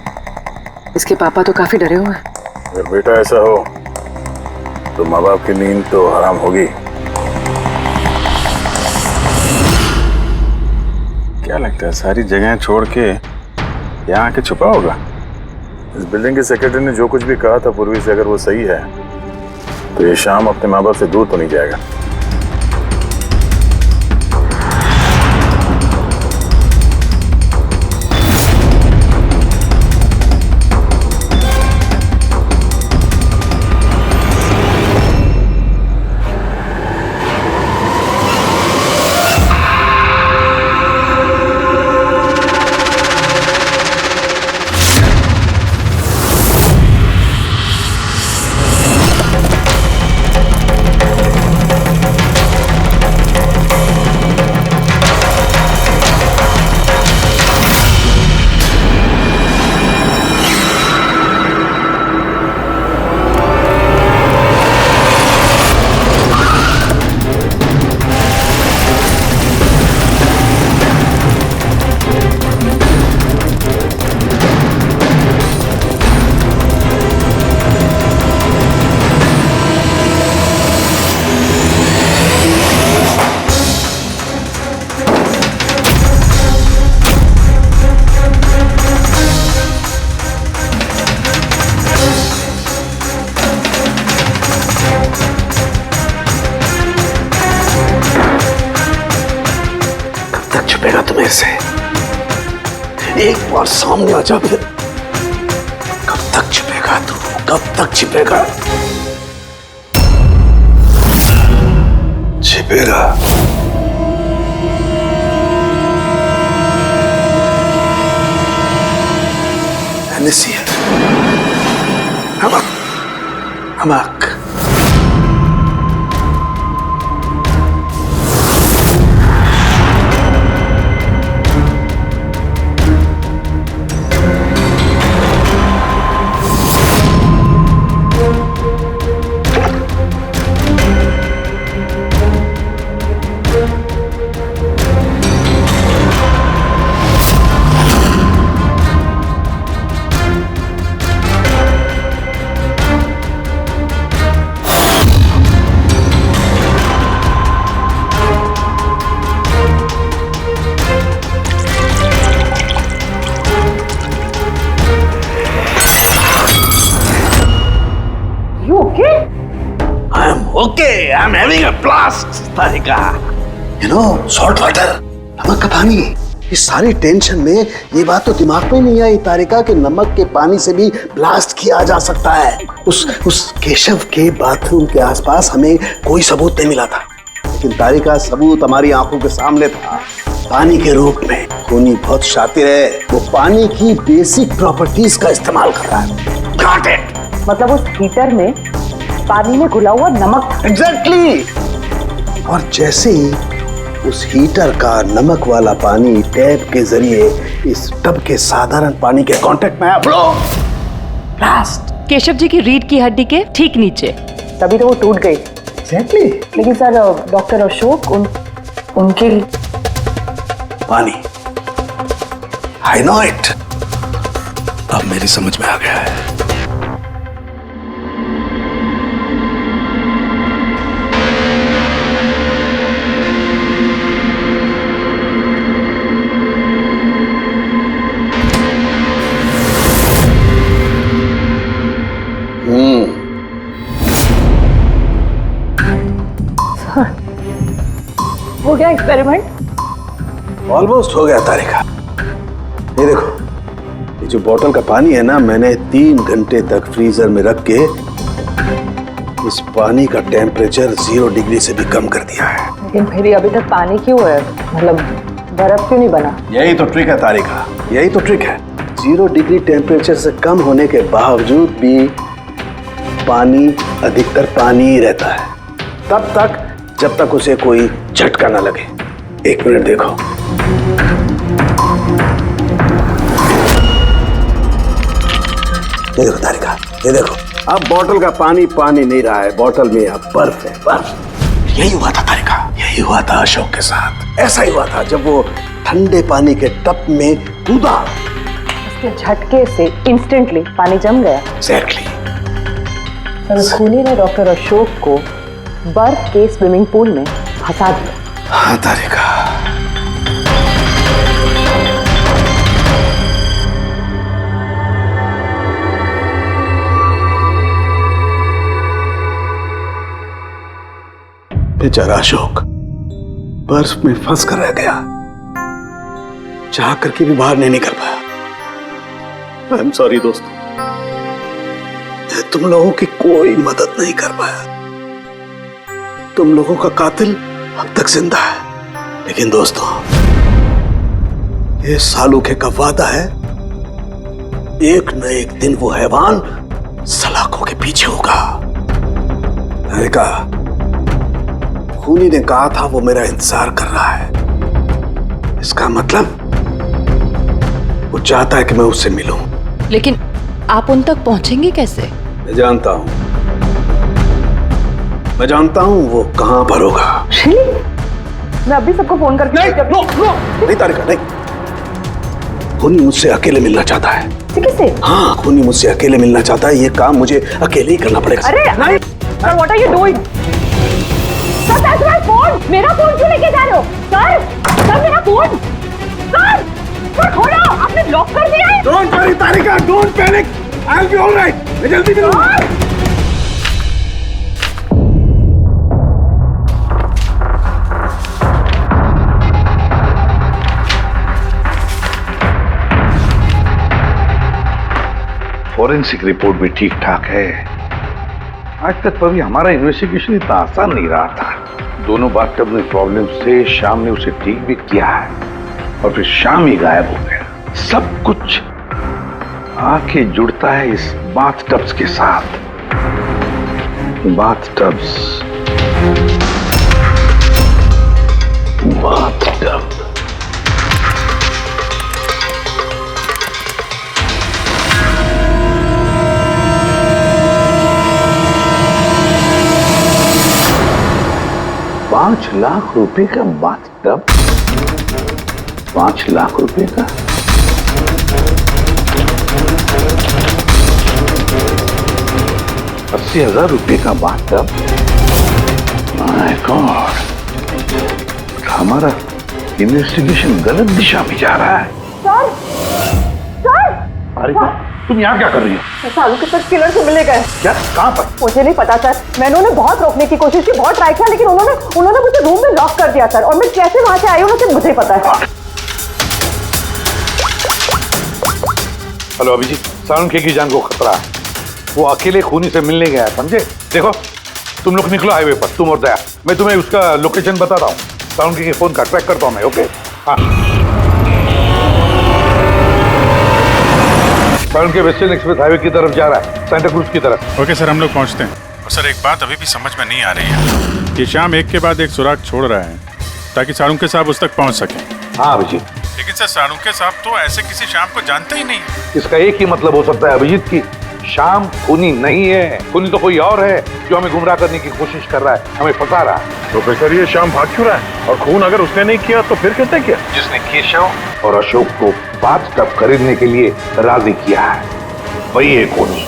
[SPEAKER 6] इसके पापा तो काफी डरे हुए हैं।
[SPEAKER 1] अगर बेटा ऐसा हो तो माँ बाप की नींद तो हराम होगी। क्या लगता है सारी जगह छोड़ के यहाँ आके छुपा होगा? इस बिल्डिंग के सेक्रेटरी ने जो कुछ भी कहा था पूर्वी से, अगर वो सही है तो ये शाम अपने माँ बाप से दूर तो नहीं जाएगा।
[SPEAKER 4] एक बार सामने आ जा फिर कब तक छिपेगा तू? कब तक छिपेगा? छिपेगा। नसीहत हमक
[SPEAKER 11] Okay, I'm having a blast, Tarika.
[SPEAKER 4] You know, salt water, नमक का पानी। इस सारी टेंशन में ये बात तो दिमाग में नहीं आई तारिका कि नमक के पानी से भी ब्लास्ट किया जा सकता है। उस केशव के बाथरूम के आसपास हमें कोई सबूत नहीं मिला था, लेकिन तारिका सबूत हमारी आंखों के सामने था, पानी के रूप में। खूनी बहुत शातिर है, वो पानी की बेसिक प्रॉपर्टीज का इस्तेमाल कर रहा है। Got it?
[SPEAKER 10] मतलब उस हीटर में पानी में घुला हुआ नमक था।
[SPEAKER 4] एग्जैक्टली। और जैसे ही उस हीटर का नमक वाला पानी टैप के जरिए इस टब के साधारण पानी के कांटेक्ट में आया, ब्लास्ट।
[SPEAKER 9] केशव जी की रीढ़ की हड्डी के ठीक नीचे।
[SPEAKER 10] तभी तो वो टूट गई।
[SPEAKER 4] एग्जैक्टली।
[SPEAKER 10] लेकिन सर डॉक्टर अशोक उनके
[SPEAKER 4] पानी, आई नो इट। अब मेरी समझ में आ गया है।
[SPEAKER 10] हो गया एक्सपेरिमेंट?
[SPEAKER 4] ऑलमोस्ट हो गया तारिका। ये देखो, ये जो बोतल का पानी है ना, मैंने 3 घंटे तक फ्रीजर में रख के इस पानी का टेम्परेचर 0 डिग्री से भी कम कर दिया है।
[SPEAKER 10] लेकिन फिर ये अभी तक पानी क्यों है? मतलब बर्फ क्यों नहीं बना?
[SPEAKER 4] यही तो ट्रिक है तारिका, यही तो ट्रिक है। 0 डिग्री टेम्परेचर से कम होने के बावजूद भी पानी अधिकतर पानी ही रहता है, तब तक जब तक उसे कोई झटका ना लगे। 1 मिनट देखो। ये देखो तारिका, ये देखो, अब बोतल का पानी पानी नहीं रहा है, बोतल में अब बर्फ है, बर्फ। यही हुआ था तारिका, यही हुआ था अशोक के साथ। ऐसा ही हुआ था जब वो ठंडे पानी के टब में कूदा।
[SPEAKER 10] उसके झटके से इंस्टेंटली पानी जम गया।
[SPEAKER 4] एग्जैक्टली।
[SPEAKER 10] खूनी ने डॉक्टर अशोक को बर्फ के स्विमिंग पूल में फंसा दिया।
[SPEAKER 4] हाँ तारिका, बेचारा अशोक बर्फ में फंस कर रह गया, चाह करके भी बाहर नहीं निकल पाया। आई एम सॉरी दोस्तों, मैं तुम लोगों की कोई मदद नहीं कर पाया। तुम लोगों का कातिल अब तक जिंदा है, लेकिन दोस्तों ये सालूखे का वादा है, एक न एक दिन वो हैवान सलाखों के पीछे होगा। तारिका, खूनी ने कहा था वो मेरा इंतजार कर रहा है। इसका मतलब वो चाहता है कि मैं उससे मिलूं।
[SPEAKER 9] लेकिन आप उन तक पहुंचेंगे कैसे?
[SPEAKER 4] मैं जानता हूं वो कहां पर होगा।
[SPEAKER 10] मैं अभी सबको फोन करके
[SPEAKER 4] नहीं तारिका, नहीं। खूनी मुझसे अकेले मिलना चाहता है।
[SPEAKER 10] किससे?
[SPEAKER 4] हाँ, खूनी मुझसे अकेले मिलना चाहता है। ये काम मुझे अकेले ही करना पड़ेगा।
[SPEAKER 10] अरे नहीं, what are you doing? Sir, phone, मेरा फोन क्यों लेके जा रहे हो? सर, मेरा फोन, सर खोलो, आपने लॉक कर दिया है।
[SPEAKER 4] Don't worry Tarika, don't panic, I will be alright. मैं जल्दी मिलूंगा।
[SPEAKER 3] फॉरेंसिक रिपोर्ट भी ठीक ठाक है। आज तक कभी हमारा इन्वेस्टिगेशन इतना आसान नहीं रहा था। दोनों बाथटब में प्रॉब्लम से शाम ने उसे ठीक भी किया है और फिर शाम ही गायब हो गया। सब कुछ आके जुड़ता है इस बाथटब्स के साथ। बाथटब्स, बाथटब। ₹5,00,000 का बाथटब, 5 लाख रुपए का। ₹80,000 का बाथटब। माय गॉड, हमारा इन्वेस्टिगेशन गलत दिशा में जा रहा है।
[SPEAKER 10] सर,
[SPEAKER 3] अरे तुम यहाँ क्या कर रही हो?
[SPEAKER 10] सालू के साथ किलर से मिले गए।
[SPEAKER 3] क्या? कहाँ पर?
[SPEAKER 10] मुझे नहीं पता सर, मैंने उन्हें बहुत रोकने की कोशिश की, बहुत ट्राई किया, लेकिन उन्होंने मुझे रूम में लॉक कर दिया सर। और मैं कैसे वहां से आई हूँ मुझे ही पता है।
[SPEAKER 3] हेलो अभिजीत, सालुंखे की जान को खतरा है। वो अकेले खूनी से मिलने गया है, समझे? देखो तुम लोग निकलो हाईवे पर, तुम और दया। मैं तुम्हें उसका लोकेशन बताता हूँ। सालुंखे के फोन का ट्रैक करता हूँ मैं। ओके? हाँ, सालुंखे वेस्टर्न एक्सप्रेस हाईवे की तरफ जा रहा है, सेंटा क्रूज की तरफ।
[SPEAKER 1] ओके सर, हम लोग पहुंचते हैं। और सर एक बात अभी भी समझ में नहीं आ रही है कि शाम एक के बाद एक सुराग छोड़ रहा है ताकि सालुंखे साहब उस तक पहुंच सके।
[SPEAKER 3] हाँ अभिजीत,
[SPEAKER 1] लेकिन सर सालुंखे साहब तो ऐसे किसी शाम को जानते ही नहीं।
[SPEAKER 3] इसका एक ही मतलब हो सकता है अभिजीत की शाम खूनी नहीं है। खूनी तो कोई और है जो हमें गुमराह करने की कोशिश कर रहा है, हमें फंसा रहा है।
[SPEAKER 14] प्रोफेसर, ये शाम भाग क्यों रहा है? और खून अगर उसने नहीं किया तो फिर किसने किया?
[SPEAKER 3] जिसने केशव और अशोक को बाथटब खरीदने के लिए राजी किया है, वही है खूनी।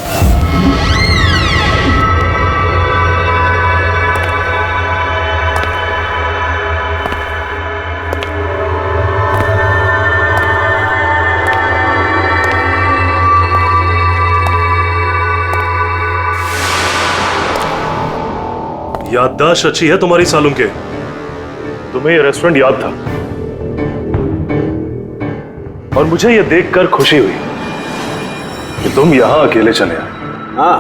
[SPEAKER 14] याददाश्त अच्छी है तुम्हारी सालुंखे। तुम्हें ये रेस्टोरेंट याद था और मुझे ये देखकर खुशी हुई कि तुम यहां अकेले चले आए।
[SPEAKER 4] हाँ,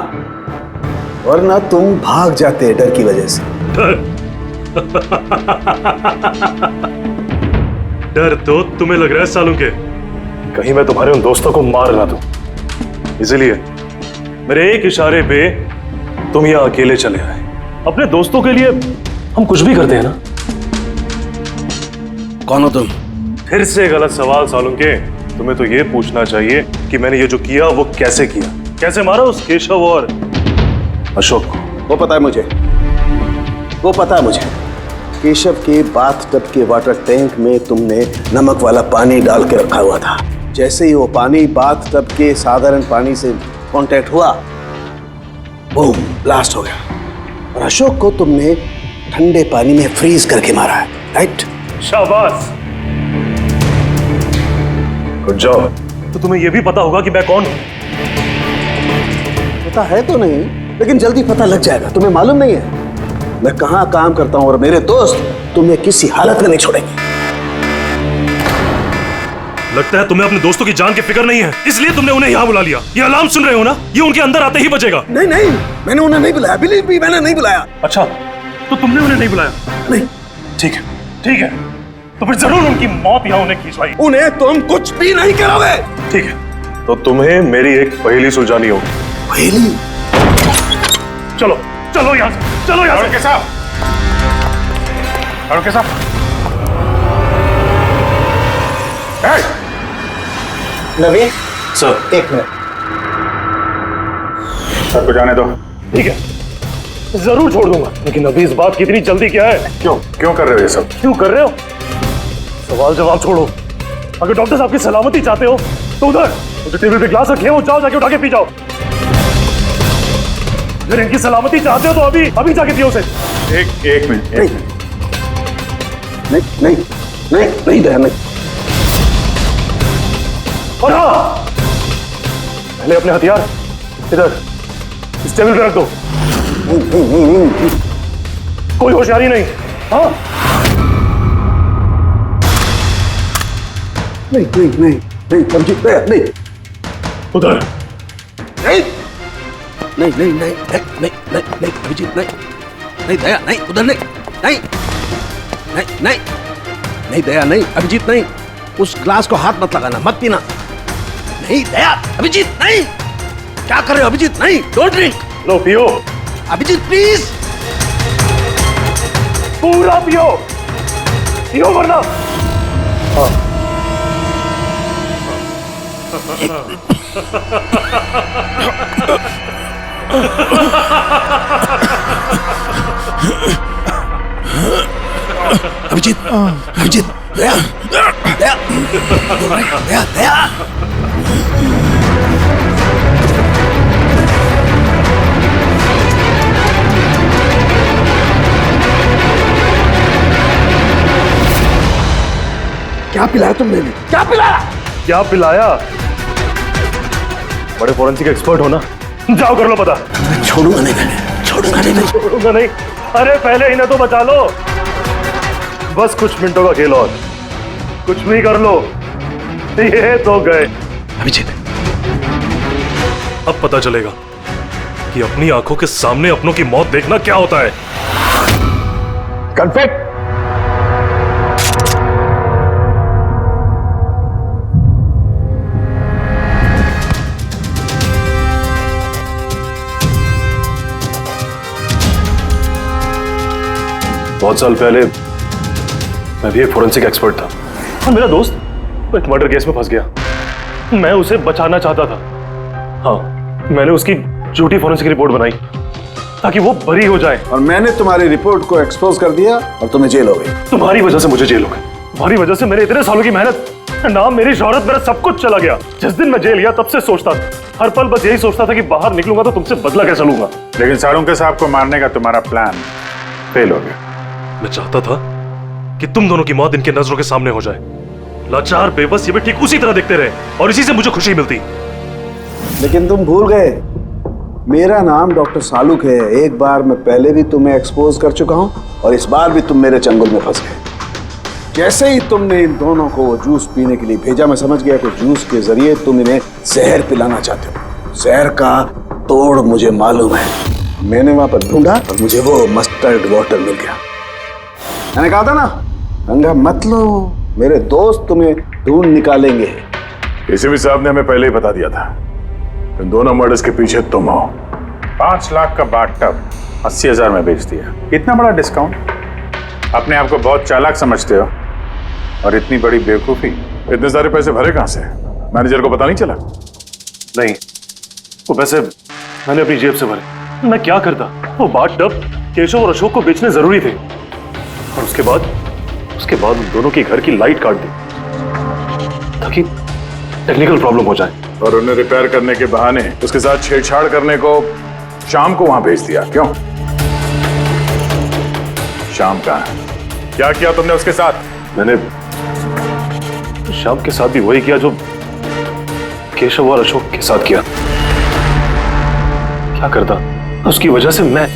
[SPEAKER 4] वरना तुम भाग जाते डर की वजह से।
[SPEAKER 14] डर तो तुम्हें लग रहा है सालुंखे, कहीं मैं तुम्हारे उन दोस्तों को मार ना दूं। इसलिए मेरे एक इशारे पे तुम यहां अकेले चले आए। अपने दोस्तों के लिए हम कुछ भी करते हैं ना।
[SPEAKER 2] कौन हो तुम?
[SPEAKER 14] फिर से गलत सवाल सालुंके। तुम्हें तो ये पूछना चाहिए कि मैंने ये जो किया वो कैसे किया, कैसे मारा उस केशव और अशोक को।
[SPEAKER 11] वो पता है मुझे, वो पता है मुझे। केशव के बाथटब के वाटर टैंक में तुमने नमक वाला पानी डाल के रखा हुआ था। जैसे ही वो पानी बाथटब के साधारण पानी से कांटेक्ट हुआ, बूम, ब्लास्ट हो गया। और अशोक को तुमने ठंडे पानी में फ्रीज करके मारा है, राइट?
[SPEAKER 14] शाबाश। Good job. तो तुम्हें यह भी पता होगा कि मैं कौन हूं?
[SPEAKER 11] पता है तो नहीं, लेकिन जल्दी पता लग जाएगा। तुम्हें मालूम नहीं है मैं कहां काम करता हूं, और मेरे दोस्त तुम्हें किसी हालत में नहीं छोड़ेंगे।
[SPEAKER 14] लगता है तुम्हें अपने दोस्तों की जान की फिक्र नहीं है, इसलिए तुमने उन्हें यहाँ बुला लिया। ये अलार्म सुन रहे हो ना, ये उनके अंदर आते ही बजेगा।
[SPEAKER 11] नहीं नहीं, मैंने उन्हें नहीं बुलाया, बिलीव मी, मैंने नहीं बुलाया।
[SPEAKER 14] अच्छा, तो तुमने उन्हें नहीं बुलाया?
[SPEAKER 11] नहीं।
[SPEAKER 14] ठीक है, ठीक है, तो फिर जरूर उनकी मौत यहाँ उन्हें खींचवाई।
[SPEAKER 11] उन्हें तुम कुछ भी नहीं करोगे।
[SPEAKER 14] ठीक है, तो तुम्हें मेरी एक पहेली सुलझानी होगी।
[SPEAKER 11] पहेली?
[SPEAKER 14] चलो चलो यहाँ से, चलो यहाँ से।
[SPEAKER 1] साहब, अरुण साहब,
[SPEAKER 13] नवीन
[SPEAKER 14] सर,
[SPEAKER 13] एक मिनट।
[SPEAKER 1] सर को जाने दो।
[SPEAKER 14] ठीक है, जरूर छोड़ दूंगा, लेकिन अभी इस बात की इतनी जल्दी क्या है?
[SPEAKER 1] क्यों क्यों कर रहे हो ये सब?
[SPEAKER 14] क्यों कर रहे हो? सवाल जवाब छोड़ो। अगर डॉक्टर साहब की सलामती चाहते हो तो उधर जो टेबल पे ग्लास रखे हैं वो जाओ, जाके उठा के पी जाओ। अगर इनकी सलामती चाहते हो तो अभी अभी जाके पियो उसे।
[SPEAKER 1] एक मिनट।
[SPEAKER 11] नहीं नहीं नहीं नहीं दया, नहीं।
[SPEAKER 14] और हाँ, पहले अपने हथियार इधर इस टेबल पे रख दो। कोई होशियारी नहीं। हाँ,
[SPEAKER 11] नहीं नहीं नहीं नहीं, समझी? नहीं
[SPEAKER 14] उधर।
[SPEAKER 11] नहीं
[SPEAKER 2] नहीं नहीं नहीं नहीं नहीं नहीं अभिजीत, नहीं नहीं दया, नहीं उधर, नहीं नहीं नहीं नहीं नहीं दया, नहीं अभिजीत, नहीं। उस ग्लास को हाथ मत लगाना, मत पीना। नहीं दया, अभिजीत, नहीं। क्या कर रहे हो अभिजीत? नहीं, डोंट ड्रिंक।
[SPEAKER 14] लो पियो
[SPEAKER 2] अभिजीत, प्लीज।
[SPEAKER 14] पूरा पियो, पियो वरना। हाँ।
[SPEAKER 2] अभिजीत, अभिजीत, दया, दया, दया, दया।
[SPEAKER 11] क्या पिलाया तुमने? क्या पिलाया?
[SPEAKER 14] क्या पिलाया? बड़े फॉरेंसिक एक्सपर्ट हो ना, जाओ कर लो पता।
[SPEAKER 11] छोड़ूंगा नहीं, मैं छोड़ूंगा नहीं,
[SPEAKER 14] छोड़ूंगा नहीं। अरे पहले इन्हें तो बचा लो, बस कुछ मिनटों का खेल और, कुछ भी कर लो। ये तो गए।
[SPEAKER 2] अभिजीत,
[SPEAKER 14] अब पता चलेगा कि अपनी आंखों के सामने अपनों की मौत देखना क्या होता है।
[SPEAKER 18] कन्फेक्ट।
[SPEAKER 14] बहुत साल पहले मैं भी एक फोरेंसिक एक्सपर्ट था और मेरा दोस्त एक मर्डर केस में फंस गया। मैं उसे बचाना चाहता था। हाँ, मैंने उसकी झूठी फोरेंसिक रिपोर्ट बनाई ताकि वो बरी हो जाए।
[SPEAKER 11] और मैंने तुम्हारी रिपोर्ट को एक्सपोज कर दिया और तुम्हें जेल हो गई।
[SPEAKER 14] तुम्हारी वजह से मुझे जेल हो गई। तुम्हारी वजह से मेरे इतने सालों की मेहनत, नाम, मेरी शोहरत, मेरा सब कुछ चला गया। जिस दिन मैं जेल गया तब से सोचता था, हर पल बस यही सोचता था कि बाहर निकलूंगा तो तुमसे बदला कैसे लूंगा।
[SPEAKER 1] लेकिन सालुंके साहब को मारने का तुम्हारा प्लान फेल हो गया।
[SPEAKER 14] मैं चाहता था कि तुम दोनों की मौत इनके नजरों के सामने हो जाए। लाचार बेबस ये भी ठीक उसी तरह देखते रहे और इसी से मुझे खुशी मिलती।
[SPEAKER 11] लेकिन तुम भूल गए, मेरा नाम डॉक्टर सालुक है। एक बार मैं पहले भी तुम्हें एक्सपोज कर चुका हूं और इस बार भी तुम मेरे चंगुल में फंस गए। जैसे ही तुमने इन दोनों को जूस पीने के लिए भेजा, मैं समझ गया कि जूस के जरिए तुम इन्हें जहर पिलाना चाहते हो। जहर का तोड़ मुझे मालूम है। मैंने वहां पर ढूंढा और मुझे वो मस्टर्ड वाटर मिल गया। मैंने कहा था ना, पंगा मत लो, मेरे दोस्त तुम्हें ढूंढ निकालेंगे।
[SPEAKER 1] केशव साहब ने हमें पहले ही बता दिया था, इन दोनों मर्डर्स के पीछे तुम हो। 5 लाख का बाथटब 80,000 में बेच दिया। इतना बड़ा डिस्काउंट? अपने आप को बहुत चालाक समझते हो, और इतनी बड़ी बेवकूफी। इतने सारे पैसे भरे कहां से? मैनेजर को पता नहीं चला?
[SPEAKER 14] नहीं, वो पैसे मैंने अपनी जेब से भरे। मैं क्या करता? वो बाथटब केशव और अशोक को बेचने जरूरी थे, और उसके बाद उन दोनों के घर की लाइट काट दी ताकि टेक्निकल प्रॉब्लम हो जाए,
[SPEAKER 1] और उन्हें रिपेयर करने के बहाने उसके साथ छेड़छाड़ करने को शाम को वहां भेज दिया। क्यों? शाम कहां है? क्या किया तुमने उसके साथ?
[SPEAKER 14] मैंने शाम के साथ भी वही किया जो केशव और अशोक के साथ किया। क्या करता? उसकी वजह से मैं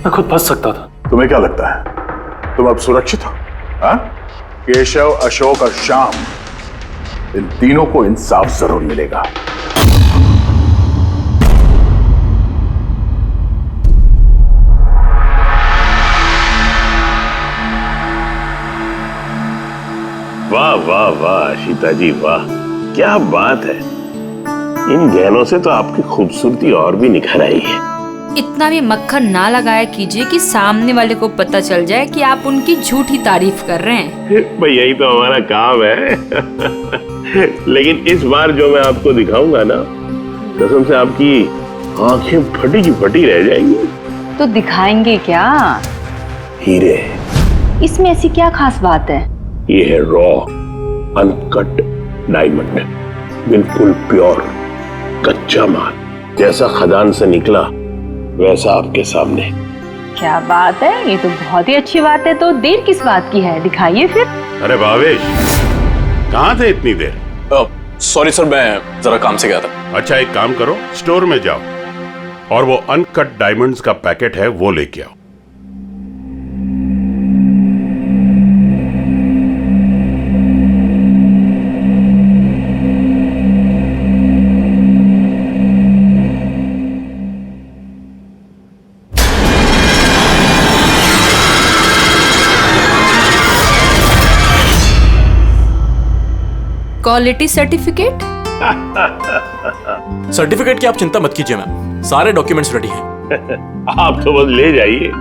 [SPEAKER 14] खुद फंस सकता था।
[SPEAKER 1] तुम्हें क्या लगता है तुम अब सुरक्षित हो? हाँ? केशव, अशोक और श्याम, इन तीनों को इंसाफ जरूर मिलेगा।
[SPEAKER 19] वाह वाह वाह सीता जी, वाह क्या बात है। इन गहनों से तो आपकी खूबसूरती और भी निखर आई है।
[SPEAKER 20] इतना भी मक्खन ना लगाया कीजिए कि सामने वाले को पता चल जाए कि आप उनकी झूठी तारीफ कर रहे हैं।
[SPEAKER 19] भाई यही तो हमारा काम है। लेकिन इस बार जो मैं आपको दिखाऊंगा ना, कसम से आपकी आंखें फटी की फटी रह जाएंगी।
[SPEAKER 7] तो दिखाएंगे क्या?
[SPEAKER 19] हीरे।
[SPEAKER 7] इसमें ऐसी क्या खास बात है?
[SPEAKER 19] ये है रॉ अनकट डायमंड, बिल्कुल प्योर कच्चा माल, जैसा खदान से निकला वैसा आपके सामने।
[SPEAKER 7] क्या बात है, ये तो बहुत ही अच्छी बात है। तो देर किस बात की है, दिखाइए फिर।
[SPEAKER 12] अरे भावेश, कहाँ थे इतनी देर?
[SPEAKER 21] सॉरी सर, मैं जरा काम से गया था।
[SPEAKER 12] अच्छा एक काम करो, स्टोर में जाओ और वो अनकट डायमंड्स का पैकेट है वो लेके आओ।
[SPEAKER 20] Quality certificate?
[SPEAKER 21] सर्टिफिकेट की आप चिंता मत कीजिए मैम, सारे डॉक्यूमेंट्स रेडी हैं।
[SPEAKER 19] आप तो बस ले जाइए।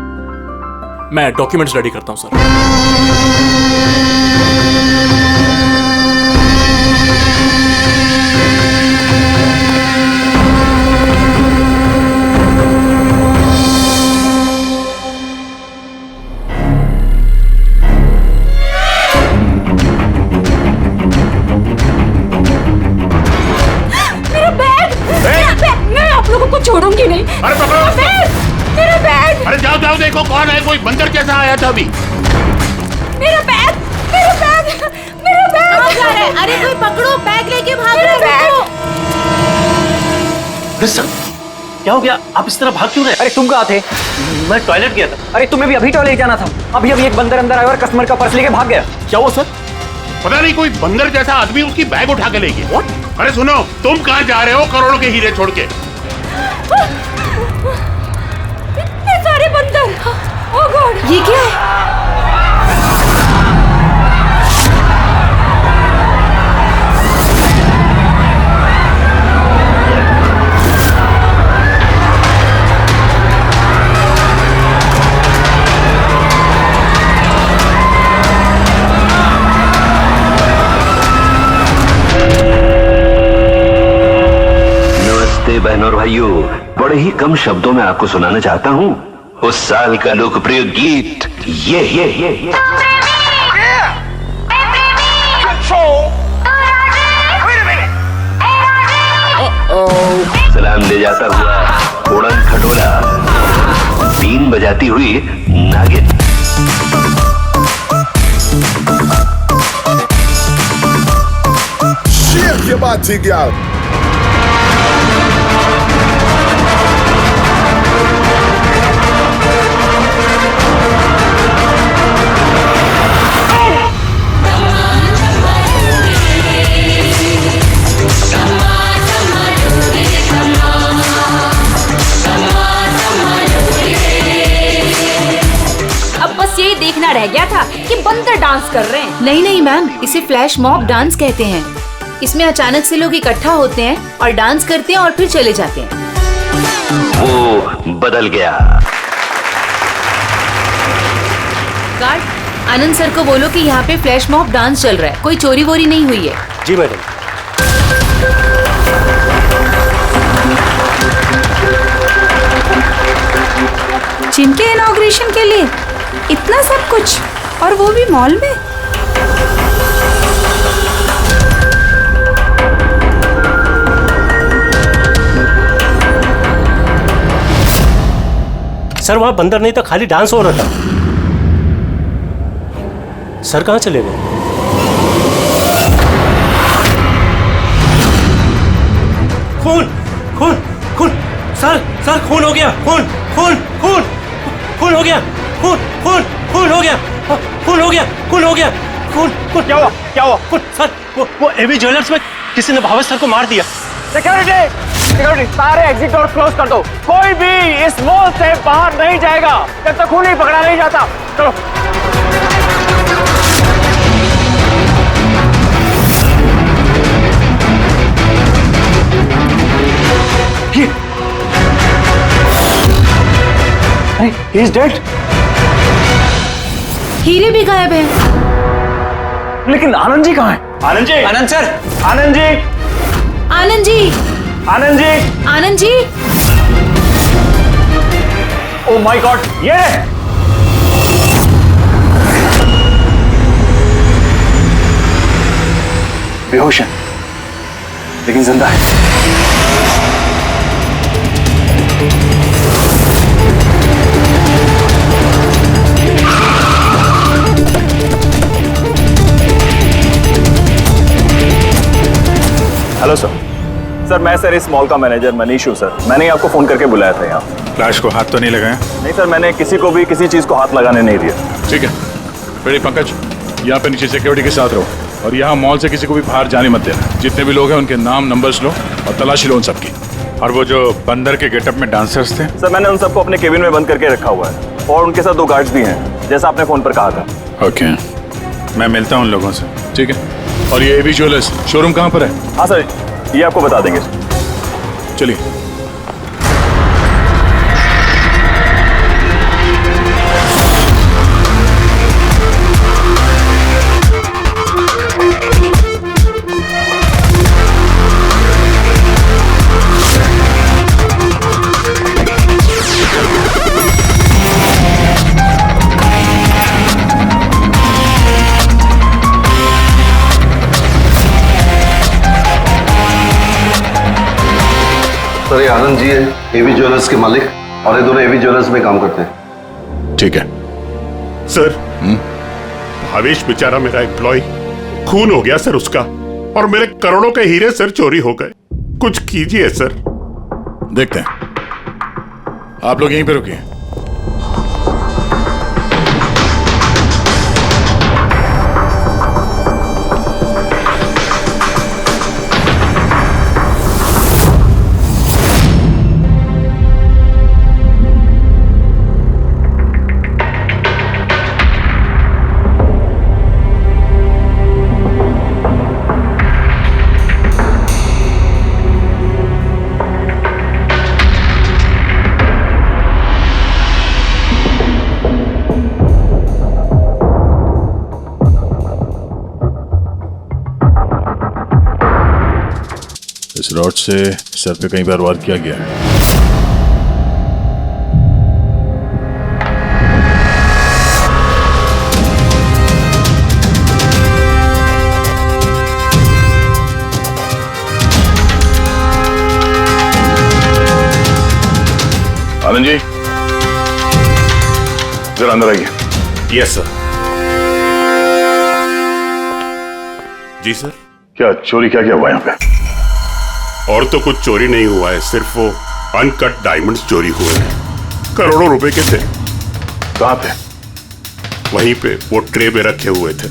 [SPEAKER 21] मैं डॉक्यूमेंट्स रेडी करता हूं सर।
[SPEAKER 20] छोड़ूंगी नहीं।
[SPEAKER 12] अरे पकड़ो
[SPEAKER 20] मेरा बैग।
[SPEAKER 12] अरे जाओ जाओ, देखो कौन है, कोई बंदर कैसा आया था अभी।
[SPEAKER 20] मेरा बैग, मेरा बैग, मेरा बैग। कहाँ जा रहे हैं? अरे कोई पकड़ो, बैग लेके भाग रहे हैं।
[SPEAKER 21] सर क्या हो गया, आप इस तरह भाग क्यों रहे?
[SPEAKER 8] अरे तुम कहाँ थे?
[SPEAKER 21] मैं टॉयलेट गया था।
[SPEAKER 8] अरे तुम्हें भी अभी टॉयलेट जाना था। अभी एक बंदर अंदर आया और कस्टमर का पर्स लेके भाग गया।
[SPEAKER 21] क्या हुआ सर?
[SPEAKER 12] पता नहीं, कोई बंदर जैसा आदमी उसकी बैग उठा के ले गया। अरे सुनो, तुम कहाँ जा रहे हो करोड़ों के हीरे छोड़ के?
[SPEAKER 20] इतने सारे बंदर। ओह गॉड, ये क्या है?
[SPEAKER 22] नमस्ते बहनों और भाइयों, बड़े ही कम शब्दों में आपको सुनाना चाहता हूँ उस साल का लोकप्रिय गीत ये। सलाम ले जाता हुआ उड़न खटोला, बीन बजाती हुई नागिन।
[SPEAKER 18] Shake your body, girl.
[SPEAKER 20] यही देखना रह गया था कि बंदर डांस कर रहे हैं।
[SPEAKER 9] नहीं नहीं मैम, इसे फ्लैश मॉब डांस कहते हैं।
[SPEAKER 20] इसमें अचानक से लोग इकट्ठा होते हैं और डांस करते हैं और फिर चले जाते हैं।
[SPEAKER 22] वो बदल गया।
[SPEAKER 20] गार्ड, आनंद सर को बोलो कि यहाँ पे फ्लैश मॉब डांस चल रहा है, कोई चोरी वोरी नहीं हुई है।
[SPEAKER 14] जी मैडम।
[SPEAKER 20] जिम के इनॉग्रेशन के लिए इतना सब कुछ, और वो भी मॉल में।
[SPEAKER 14] सर वहां बंदर नहीं तो खाली डांस हो रहा था। सर कहाँ चले गए? खून खून खून, सर सर खून हो गया, खून खून खून खून हो गया, खून खून खून हो गया, खून हो गया, खून हो गया, खून खून। क्या हुआ क्या हुआ? खून सर, वो एवी ज्वेलर्स में किसी ने भावेश सर को मार दिया।
[SPEAKER 5] सिक्योरिटी, सारे एग्जिट डोर क्लोज कर दो। कोई भी इस मॉल से बाहर नहीं जाएगा जब तक खून नहीं पकड़ा नहीं जाता। चलो।
[SPEAKER 20] अरे, he is dead। हीरे भी गायब हैं।
[SPEAKER 5] लेकिन आनंद जी कहाँ हैं? Anand ji,
[SPEAKER 20] Anand sir,
[SPEAKER 5] Anand ji,
[SPEAKER 20] Anand ji,
[SPEAKER 5] Anand ji,
[SPEAKER 20] Anand ji.
[SPEAKER 5] Oh my God, ये
[SPEAKER 8] बेहोश है लेकिन जिंदा है।
[SPEAKER 15] हेलो सर, मैं सर इस मॉल का मैनेजर मनीष हूँ सर। मैंने ही आपको फोन करके बुलाया था यहाँ।
[SPEAKER 1] फ्लैश को हाथ तो नहीं लगाया?
[SPEAKER 15] नहीं सर, मैंने किसी को भी किसी चीज को हाथ लगाने नहीं दिया।
[SPEAKER 1] ठीक है, बेटे पंकज, यहाँ पे नीचे सिक्योरिटी के साथ रहो और यहाँ मॉल से किसी को भी बाहर जाने मत देना। जितने भी लोग हैं उनके नाम नंबर्स लो और तलाशी लो उन सबकी। और वो जो बंदर के गेटअप में डांसर्स थे,
[SPEAKER 15] सर मैंने उन सबको अपने केबिन में बंद करके रखा हुआ है और उनके साथ 2 गार्ड्स भी हैं, जैसा आपने फोन पर कहा था।
[SPEAKER 1] ओके, मैं मिलता हूँ उन लोगों से। ठीक है, और ये एवी ज्वेलर्स शोरूम कहाँ पर है?
[SPEAKER 15] हाँ सर, ये आपको बता देंगे।
[SPEAKER 1] चलिए।
[SPEAKER 23] सर ये आनंद जी है, एवी ज्वेलर्स के मालिक, और ये दोनों एवी ज्वेलर्स में काम करते हैं।
[SPEAKER 1] ठीक है
[SPEAKER 19] सर। भावेश बेचारा मेरा एम्प्लॉय, खून हो गया सर उसका, और मेरे करोड़ों के हीरे सर चोरी हो गए। कुछ कीजिए सर।
[SPEAKER 1] देखते हैं, आप लोग यहीं पे रुकिए। इस रॉड से सर पे कई बार वार किया गया है। आनंद जी, जरा अंदर आइए।
[SPEAKER 19] Yes sir. जी सर।
[SPEAKER 1] क्या चोरी क्या हुआ यहाँ पे?
[SPEAKER 19] और तो कुछ चोरी नहीं हुआ है, सिर्फ वो अनकट डायमंड्स चोरी हुए हैं। करोड़ों रुपए के थे।
[SPEAKER 1] कहाँ थे?
[SPEAKER 19] वहीं पे वो ट्रे में रखे हुए थे।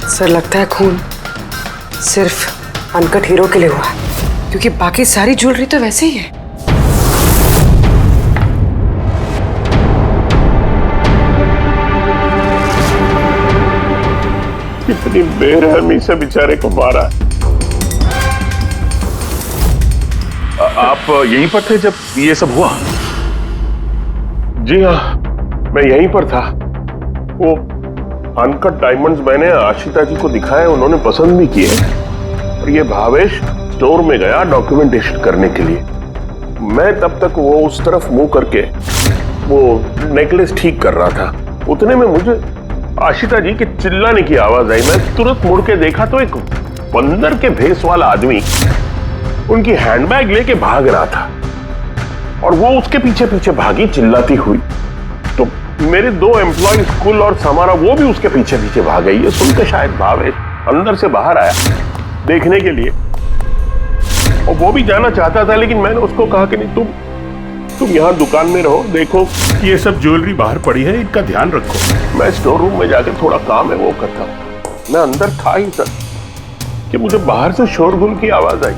[SPEAKER 6] सर लगता है खून सिर्फ अनकट हीरो के लिए हुआ है। क्योंकि बाकी सारी ज्वेलरी तो वैसे ही है।
[SPEAKER 19] कितनी बेरहमी से बेचारे को मारा।
[SPEAKER 12] आप यहीं पर थे जब ये सब हुआ?
[SPEAKER 19] जी हाँ, मैं यहीं पर था। वो अनकट डायमंड्स मैंने आशिता जी को दिखाए, उन्होंने पसंद भी किए। और ये भावेश स्टोर में गया डॉक्यूमेंटेशन करने के लिए। मैं तब तक वो उस तरफ मुंह करके वो नेकलेस ठीक कर रहा था। उतने में मुझे आशिता जी की चिल्लाने की आवाज आई। मैं तुरंत मुड़ के देखा तो एक बंदर के भेस वाला आदमी उनकी हैंडबैग लेके भाग रहा था और वो उसके पीछे पीछे भागी चिल्लाती हुई। तो मेरे 2 एम्प्लॉय कुल और समारा वो भी उसके पीछे पीछे भाग गई। ये सुनकर शायद भावेश अंदर से बाहर आया देखने के लिए, और वो भी जाना चाहता था, लेकिन मैंने उसको कहा कि नहीं, तुम यहाँ दुकान में रहो, देखो ये सब ज्वेलरी बाहर पड़ी है, इनका ध्यान रखो। मैं स्टोर रूम में जाकर थोड़ा काम है वो करता हूँ। मैं अंदर था ही सर कि मुझे बाहर से शोरगुल की आवाज आई।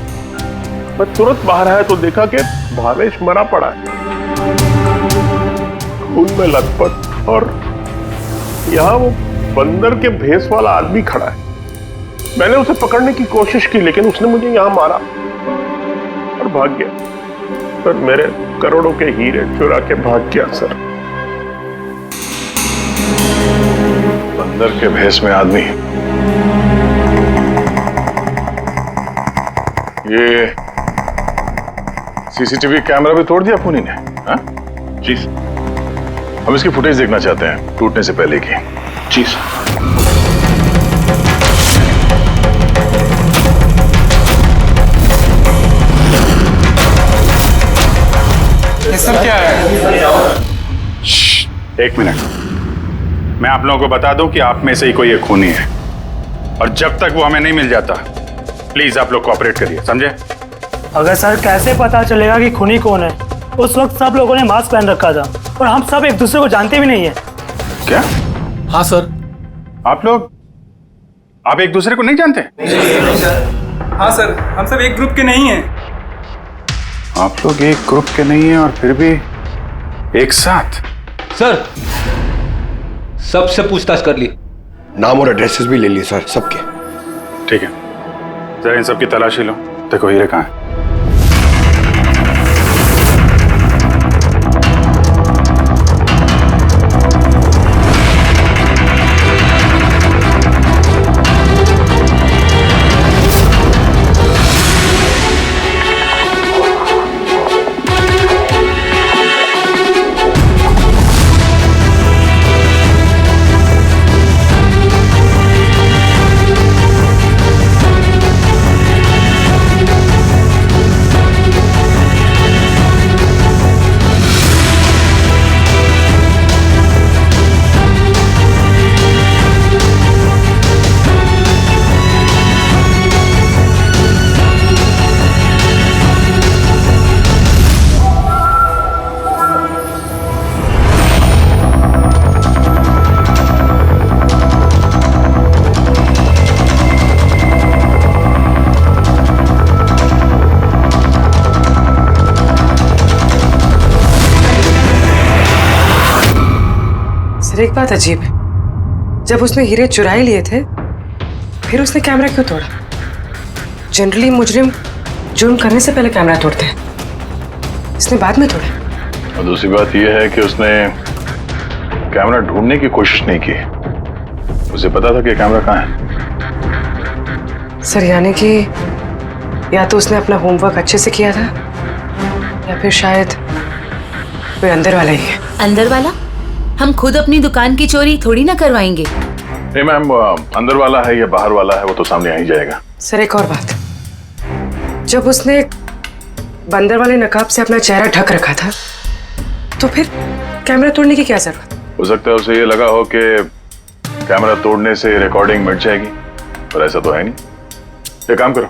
[SPEAKER 19] मैं तुरंत बाहर आया तो देखा कि भावेश मरा पड़ा है, खून में लथपथ, और यहाँ वो बंदर के भेस वाला आदमी खड़ा है। मैंने उसे पकड़ने की कोशिश की, लेकिन उसने मुझे यहाँ मारा और भाग गया। सर मेरे करोड़ों के हीरे चुरा के भाग गया सर।
[SPEAKER 12] बंदर के भेस में आदमी, ये सीसीटीवी कैमरा भी तोड़ दिया पुनी ने? हाँ? जी सर। हम इसकी फुटेज देखना चाहते हैं टूटने से पहले की। जी सर।
[SPEAKER 1] ये सब क्या है? एक मिनट, मैं आप लोगों को बता दूं कि आप में से ही कोई एक खूनी है, और जब तक वो हमें नहीं मिल जाता प्लीज आप लोग कोऑपरेट करिए, समझे?
[SPEAKER 13] अगर सर कैसे पता चलेगा कि खूनी कौन है? उस वक्त सब लोगों ने मास्क पहन रखा था और हम सब एक दूसरे को जानते भी नहीं है।
[SPEAKER 1] क्या?
[SPEAKER 21] हाँ सर।
[SPEAKER 1] आप एक दूसरे को नहीं जानते?
[SPEAKER 10] हाँ सर, हम सब एक ग्रुप के नहीं हैं।
[SPEAKER 1] आप लोग एक ग्रुप के नहीं हैं और फिर भी एक साथ?
[SPEAKER 11] सर सबसे पूछताछ कर ली,
[SPEAKER 18] नाम और एड्रेसेस भी ले लिए सर सबके।
[SPEAKER 1] ठीक है, जरा इन सबकी तलाशी लो, देखो हीरे कहाँ हैं।
[SPEAKER 6] सर एक बात अजीब है, जब उसने हीरे चुरा ही लिए थे फिर उसने कैमरा क्यों तोड़ा? जनरली मुजरिम जुर्म करने से पहले कैमरा तोड़ते हैं, इसने बाद में तोड़ा।
[SPEAKER 12] और दूसरी बात यह है कि उसने कैमरा ढूंढने की कोशिश नहीं की, उसे पता था कि कैमरा कहाँ है।
[SPEAKER 6] सर यानी कि या तो उसने अपना होमवर्क अच्छे से किया था या फिर शायद कोई अंदर वाला ही है।
[SPEAKER 20] अंदर वाला? हम खुद अपनी दुकान की चोरी थोड़ी ना करवाएंगे।
[SPEAKER 12] नहीं मैम, अंदर वाला है या बाहर वाला है वो तो सामने आ ही जाएगा।
[SPEAKER 6] सर एक और बात, जब उसने बंदर वाले नकाब से अपना चेहरा ढक रखा था तो फिर कैमरा तोड़ने की क्या जरूरत?
[SPEAKER 12] हो सकता है उसे ये लगा हो कि कैमरा तोड़ने से रिकॉर्डिंग मिट जाएगी, पर ऐसा तो है नहीं। एक काम करो,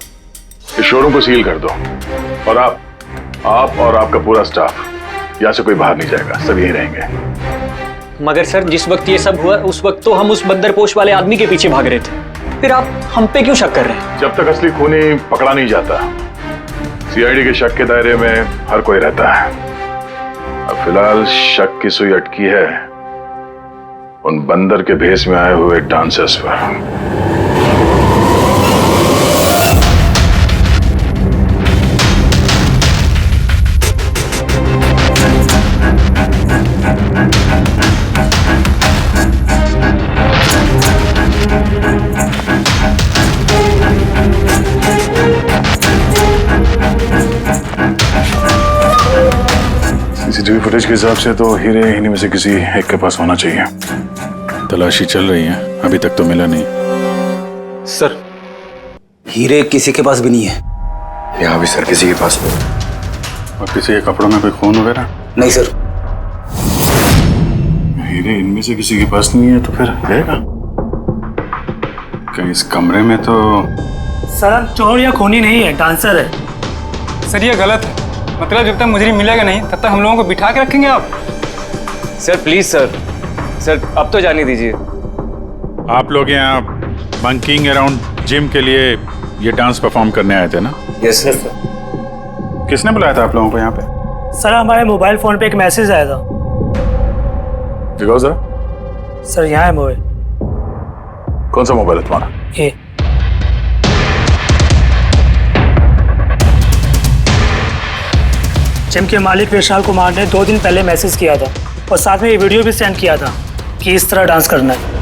[SPEAKER 12] इस शोरूम को सील कर दो और आप और आपका पूरा स्टाफ यहाँ से कोई बाहर नहीं जाएगा, सब यहीं रहेंगे।
[SPEAKER 5] मगर सर जिस वक्त ये सब हुआ उस वक्त तो हम उस बंदरपोश वाले आदमी के पीछे भाग रहे थे, फिर आप हम पे क्यों शक कर रहे हैं?
[SPEAKER 12] जब तक असली खूनी पकड़ा नहीं जाता
[SPEAKER 1] सीआईडी के शक के दायरे में हर कोई रहता है। अब फिलहाल शक की सुई अटकी है उन बंदर के भेष में आए हुए डांसर्स पर। सीसीटीवी फुटेज के हिसाब से तो हीरे इन्हीं में से किसी एक के पास होना चाहिए। तलाशी चल रही है, अभी तक तो मिला नहीं।
[SPEAKER 11] सर, हीरे किसी के पास भी नहीं है।
[SPEAKER 18] यहाँ भी सर किसी के पास नहीं।
[SPEAKER 1] और किसी के कपड़ों में कोई खून वगैरह?
[SPEAKER 11] नहीं सर।
[SPEAKER 1] हीरे इनमें से किसी के पास नहीं है तो फिर रहेगा कहीं इस कमरे में? तो
[SPEAKER 13] सर चोर या खूनी नहीं है, डांसर है।
[SPEAKER 10] सर ये गलत है। मतलब जब तक मुजरिम मिलेगा नहीं तब तक हम लोगों को बिठा के रखेंगे आप?
[SPEAKER 5] सर प्लीज सर अब तो जाने दीजिए।
[SPEAKER 1] आप लोग यहाँ बंकिंग अराउंड जिम के लिए ये डांस परफॉर्म करने आए थे ना?
[SPEAKER 5] Yes sir.
[SPEAKER 1] किसने बुलाया था आप लोगों को यहाँ पे?
[SPEAKER 13] सर हमारे मोबाइल फोन पे एक मैसेज आया था।
[SPEAKER 1] दिखाओ जरा।
[SPEAKER 13] सर यहाँ है मोबाइल।
[SPEAKER 1] कौन सा मोबाइल है तुम्हारा?
[SPEAKER 13] ये जिम के मालिक विशाल कुमार ने 2 दिन पहले मैसेज किया था और साथ में ये वीडियो भी सेंड किया था कि इस तरह डांस करना है।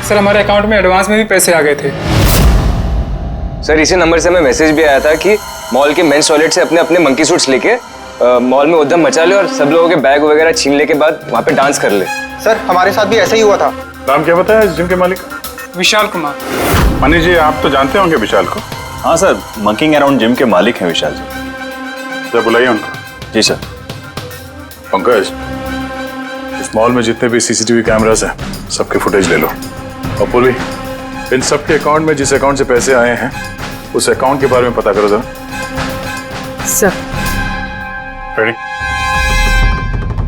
[SPEAKER 10] सर हमारे अकाउंट में एडवांस में भी पैसे आ गए थे।
[SPEAKER 5] सर इसी नंबर से हमें मैसेज भी आया था कि मॉल के मेंस टॉयलेट से अपने अपने मंकी सूट्स लेके मॉल में उद्यम मचा ले और सब लोगों के बैग वगैरह छीन ले के बाद वहाँ पे डांस कर ले।
[SPEAKER 8] सर हमारे साथ भी ऐसा ही हुआ था।
[SPEAKER 1] नाम क्या बताया जिम के मालिक?
[SPEAKER 10] विशाल कुमार।
[SPEAKER 1] मनीष जी आप तो जानते होंगे विशाल को?
[SPEAKER 15] हाँ सर, मंकिंग अराउंड जिम के मालिक हैं विशाल जी।
[SPEAKER 1] जब बुलाइए उनको।
[SPEAKER 15] जी सर।
[SPEAKER 1] पंकज, इस मॉल में जितने भी सीसीटीवी कैमरास हैं सबके फुटेज ले लो। और पुली, इन सब के अकाउंट में जिस अकाउंट से पैसे आए हैं उस अकाउंट के बारे में पता करो जरा।
[SPEAKER 6] सर।
[SPEAKER 1] रेडी?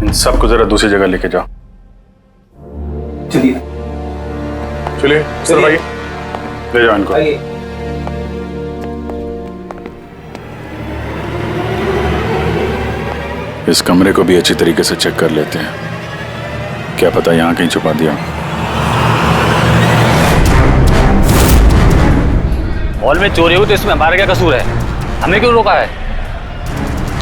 [SPEAKER 1] इन सबको जरा दूसरी जगह लेके जाओ।
[SPEAKER 8] चलिए
[SPEAKER 1] चलिए सर भाई, ले जाओ इनको। इस कमरे को भी अच्छी तरीके से चेक कर लेते हैं, क्या पता यहाँ कहीं छुपा दिया।
[SPEAKER 5] मॉल में चोरी हुई तो इसमें हमारा क्या कसूर है? हमें क्यों रोका है?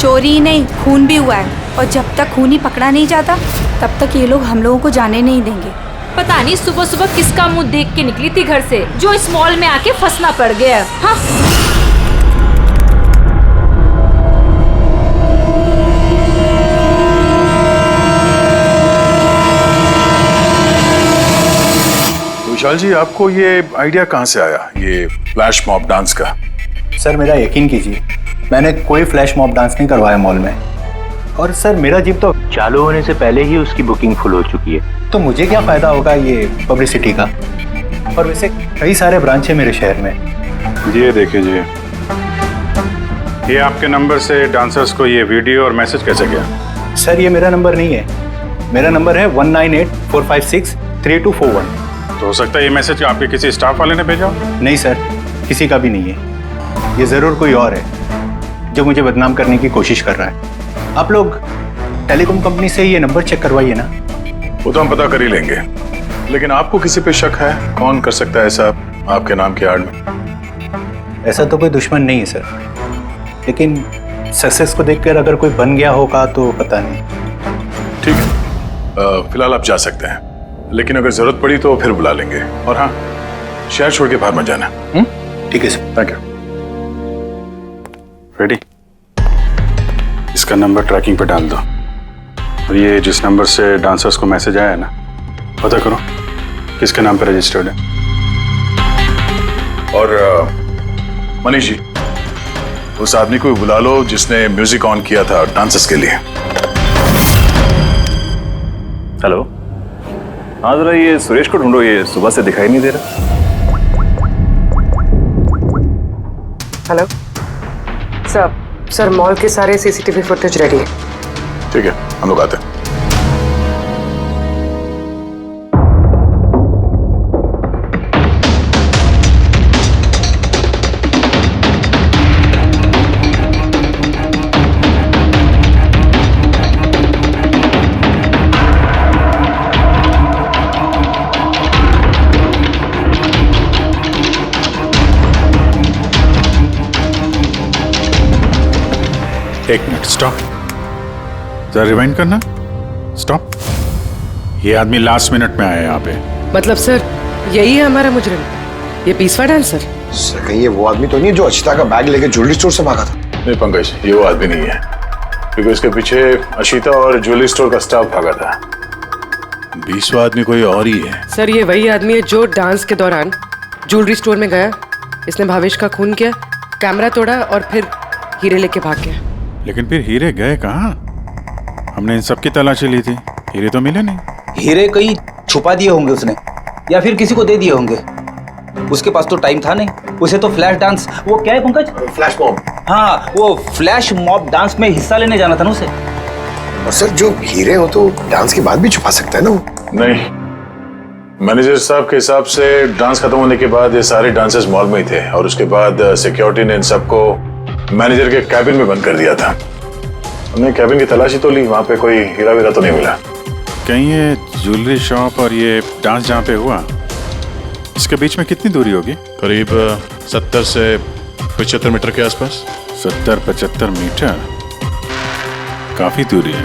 [SPEAKER 20] चोरी नहीं, खून भी हुआ है और जब तक खूनी पकड़ा नहीं जाता तब तक ये लोग हम लोगों को जाने नहीं देंगे।
[SPEAKER 7] पता नहीं सुबह सुबह किसका मुंह देख के निकली थी घर से जो इस मॉल में आके फंसना पड़ गया। हाँ
[SPEAKER 1] विशाल जी, आपको ये आइडिया कहाँ से आया, ये फ्लैश मॉब डांस का?
[SPEAKER 13] सर मेरा यकीन कीजिए, मैंने कोई फ्लैश मॉब डांस नहीं करवाया मॉल में। और सर मेरा जिम तो
[SPEAKER 3] चालू होने से पहले ही उसकी बुकिंग फुल हो चुकी है।
[SPEAKER 13] तो मुझे क्या फायदा होगा ये पब्लिसिटी का? और वैसे कई सारे ब्रांच है मेरे शहर में।
[SPEAKER 1] ये देखिए जी, ये आपके नंबर से डांसर्स को ये वीडियो और मैसेज कैसे गया?
[SPEAKER 13] सर ये मेरा नंबर नहीं है, मेरा नंबर है 1984563241।
[SPEAKER 1] तो हो सकता है ये मैसेज आपके किसी स्टाफ वाले ने भेजा?
[SPEAKER 13] नहीं सर, किसी का भी नहीं है। ये जरूर कोई और है जो मुझे बदनाम करने की कोशिश कर रहा है। आप लोग टेलीकॉम कंपनी से ये नंबर चेक करवाइए ना।
[SPEAKER 1] वो तो हम पता कर ही लेंगे, लेकिन आपको किसी पे शक है? कौन कर सकता है ऐसा आपके नाम के आड़ में?
[SPEAKER 13] ऐसा तो कोई दुश्मन नहीं है सर, लेकिन सक्सेस को देखकर अगर कोई बन गया होगा तो पता नहीं।
[SPEAKER 1] ठीक है, फिलहाल आप जा सकते हैं, लेकिन अगर जरूरत पड़ी तो फिर बुला लेंगे। और हाँ, शहर छोड़ के बाहर मत जाना।
[SPEAKER 13] ठीक है सर।
[SPEAKER 1] Thank you. रेडी? इसका नंबर ट्रैकिंग पे डाल दो और ये जिस नंबर से डांसर्स को मैसेज आया है ना, पता करो किसके नाम पे रजिस्टर्ड है। और मनीष जी, उस आदमी को बुला लो जिसने म्यूजिक ऑन किया था डांसर्स के लिए।
[SPEAKER 15] हेलो
[SPEAKER 14] हाँ जरा ये सुरेश को ढूंढो, ये सुबह से दिखाई नहीं दे रहा।
[SPEAKER 6] हेलो सर मॉल के सारे सीसीटीवी फुटेज रेडी है।
[SPEAKER 12] ठीक है, हम लोग आते हैं। एक मिनट, स्टॉप। जरा रिवाइंड करना, स्टॉप। ये आदमी लास्ट मिनट में आया यहाँ पे।
[SPEAKER 6] मतलब सर यही है हमारा मुजरिम, ये पीसवा डांसर?
[SPEAKER 18] सर कहीं ये वो आदमी तो नहीं है जो अचिता का बैग लेके ज्वेलरी स्टोर से भागा था?
[SPEAKER 12] नहीं पंकज, ये वो आदमी नहीं है, क्योंकि इसके पीछे अशिता और ज्वेलरी स्टोर का स्टाफ भागा था। 20वां आदमी कोई और ही है।
[SPEAKER 6] सर ये वही आदमी है जो डांस के दौरान ज्वेलरी स्टोर में गया, इसने भावेश का खून किया, कैमरा तोड़ा और फिर हीरे लेके भाग गया।
[SPEAKER 1] लेकिन फिर हीरे गए कहाँ? हमने इन सब की तलाशी ली थी, हीरे तो मिले नहीं।
[SPEAKER 4] हीरे कहीं छुपा दिए होंगे उसने, या फिर किसी को दे दिए होंगे। उसके पास तो टाइम था नहीं, उसे तो फ्लैश डांस, वो क्या है पंकज?
[SPEAKER 18] Flash mob.
[SPEAKER 4] हाँ, वो फ्लैश मॉब डांस में हिस्सा लेने जाना था ना उसे।
[SPEAKER 18] और सर जो हीरे हो तो डांस के बाद भी छुपा सकता है ना वो?
[SPEAKER 12] नहीं, मैनेजर साहब के हिसाब से डांस खत्म होने के बाद ये सारे डांसर्स मॉल में ही थे, और उसके बाद सिक्योरिटी ने इन सबको मैनेजर के कैबिन में बंद कर दिया था। हमने कैबिन की तलाशी तो ली, वहां पे कोई हीरा वीरा तो नहीं मिला।
[SPEAKER 1] कहीं ये ज्वेलरी शॉप और ये डांस जहाँ पे हुआ, इसके बीच में कितनी दूरी होगी?
[SPEAKER 12] करीब 70 से 75 मीटर के आसपास।
[SPEAKER 1] 70-75 मीटर, काफी दूरी है।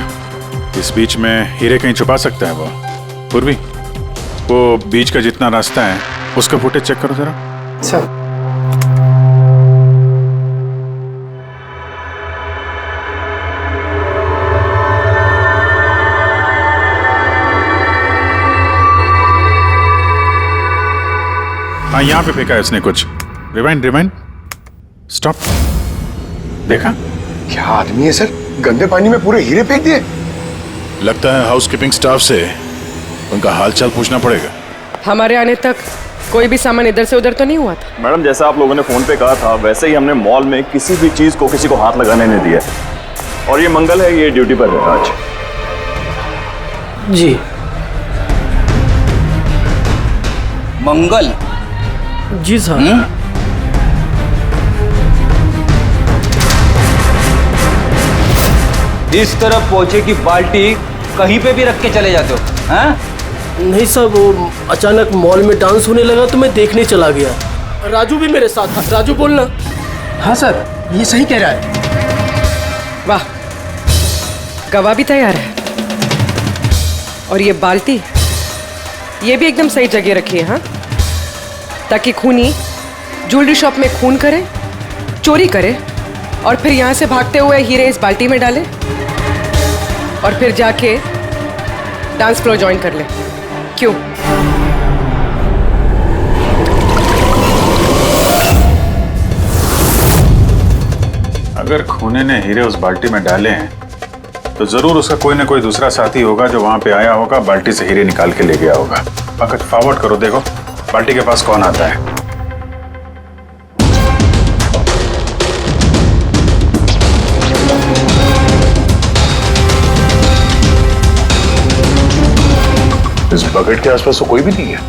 [SPEAKER 1] इस बीच में हीरे कहीं छुपा सकता है वो। पूर्वी, वो बीच का जितना रास्ता है उसका फुटेज चेक करो जरा।
[SPEAKER 6] अच्छा।
[SPEAKER 1] हाँ, यहाँ पे फेंका है इसने कुछ। Rewind, stop. देखा?
[SPEAKER 18] क्या आदमी है सर, गंदे पानी में पूरे हीरे फेंक दिए।
[SPEAKER 12] लगता है हाउसकीपिंग स्टाफ से उनका हालचाल पूछना पड़ेगा।
[SPEAKER 6] हमारे आने तक कोई भी सामान इधर से उधर तो नहीं हुआ था?
[SPEAKER 15] मैडम जैसा आप लोगों ने फोन पे कहा था वैसे ही हमने मॉल में किसी भी चीज को किसी को हाथ लगाने नहीं दिया। और ये मंगल है, ये ड्यूटी पर है आज।
[SPEAKER 4] जी मंगल
[SPEAKER 11] जी सर।
[SPEAKER 4] इस तरफ पहुंचे कि बाल्टी कहीं पे भी रख के चले जाते हो? हैं?
[SPEAKER 11] नहीं सर, वो अचानक मॉल में डांस होने लगा तो मैं देखने चला गया। राजू भी मेरे साथ था। राजू बोलना।
[SPEAKER 13] हाँ सर, ये सही कह रहा है।
[SPEAKER 6] वाह, गवाह भी तैयार है। और ये बाल्टी, ये भी एकदम सही जगह रखी है। हाँ, ताकि खूनी ज्वेलरी शॉप में खून करे, चोरी करे और फिर यहाँ से भागते हुए हीरे इस बाल्टी में डाले और फिर जाके डांस फ्लोर ज्वाइन कर ले। क्यों?
[SPEAKER 1] अगर खूनी ने हीरे उस बाल्टी में डाले हैं तो जरूर उसका कोई ना कोई दूसरा साथी होगा जो वहां पे आया होगा, बाल्टी से हीरे निकाल के ले गया होगा। अगर फॉरवर्ड करो, देखो बाल्टी के पास कौन आता है।
[SPEAKER 12] इस बकेट के आसपास तो कोई भी नहीं है।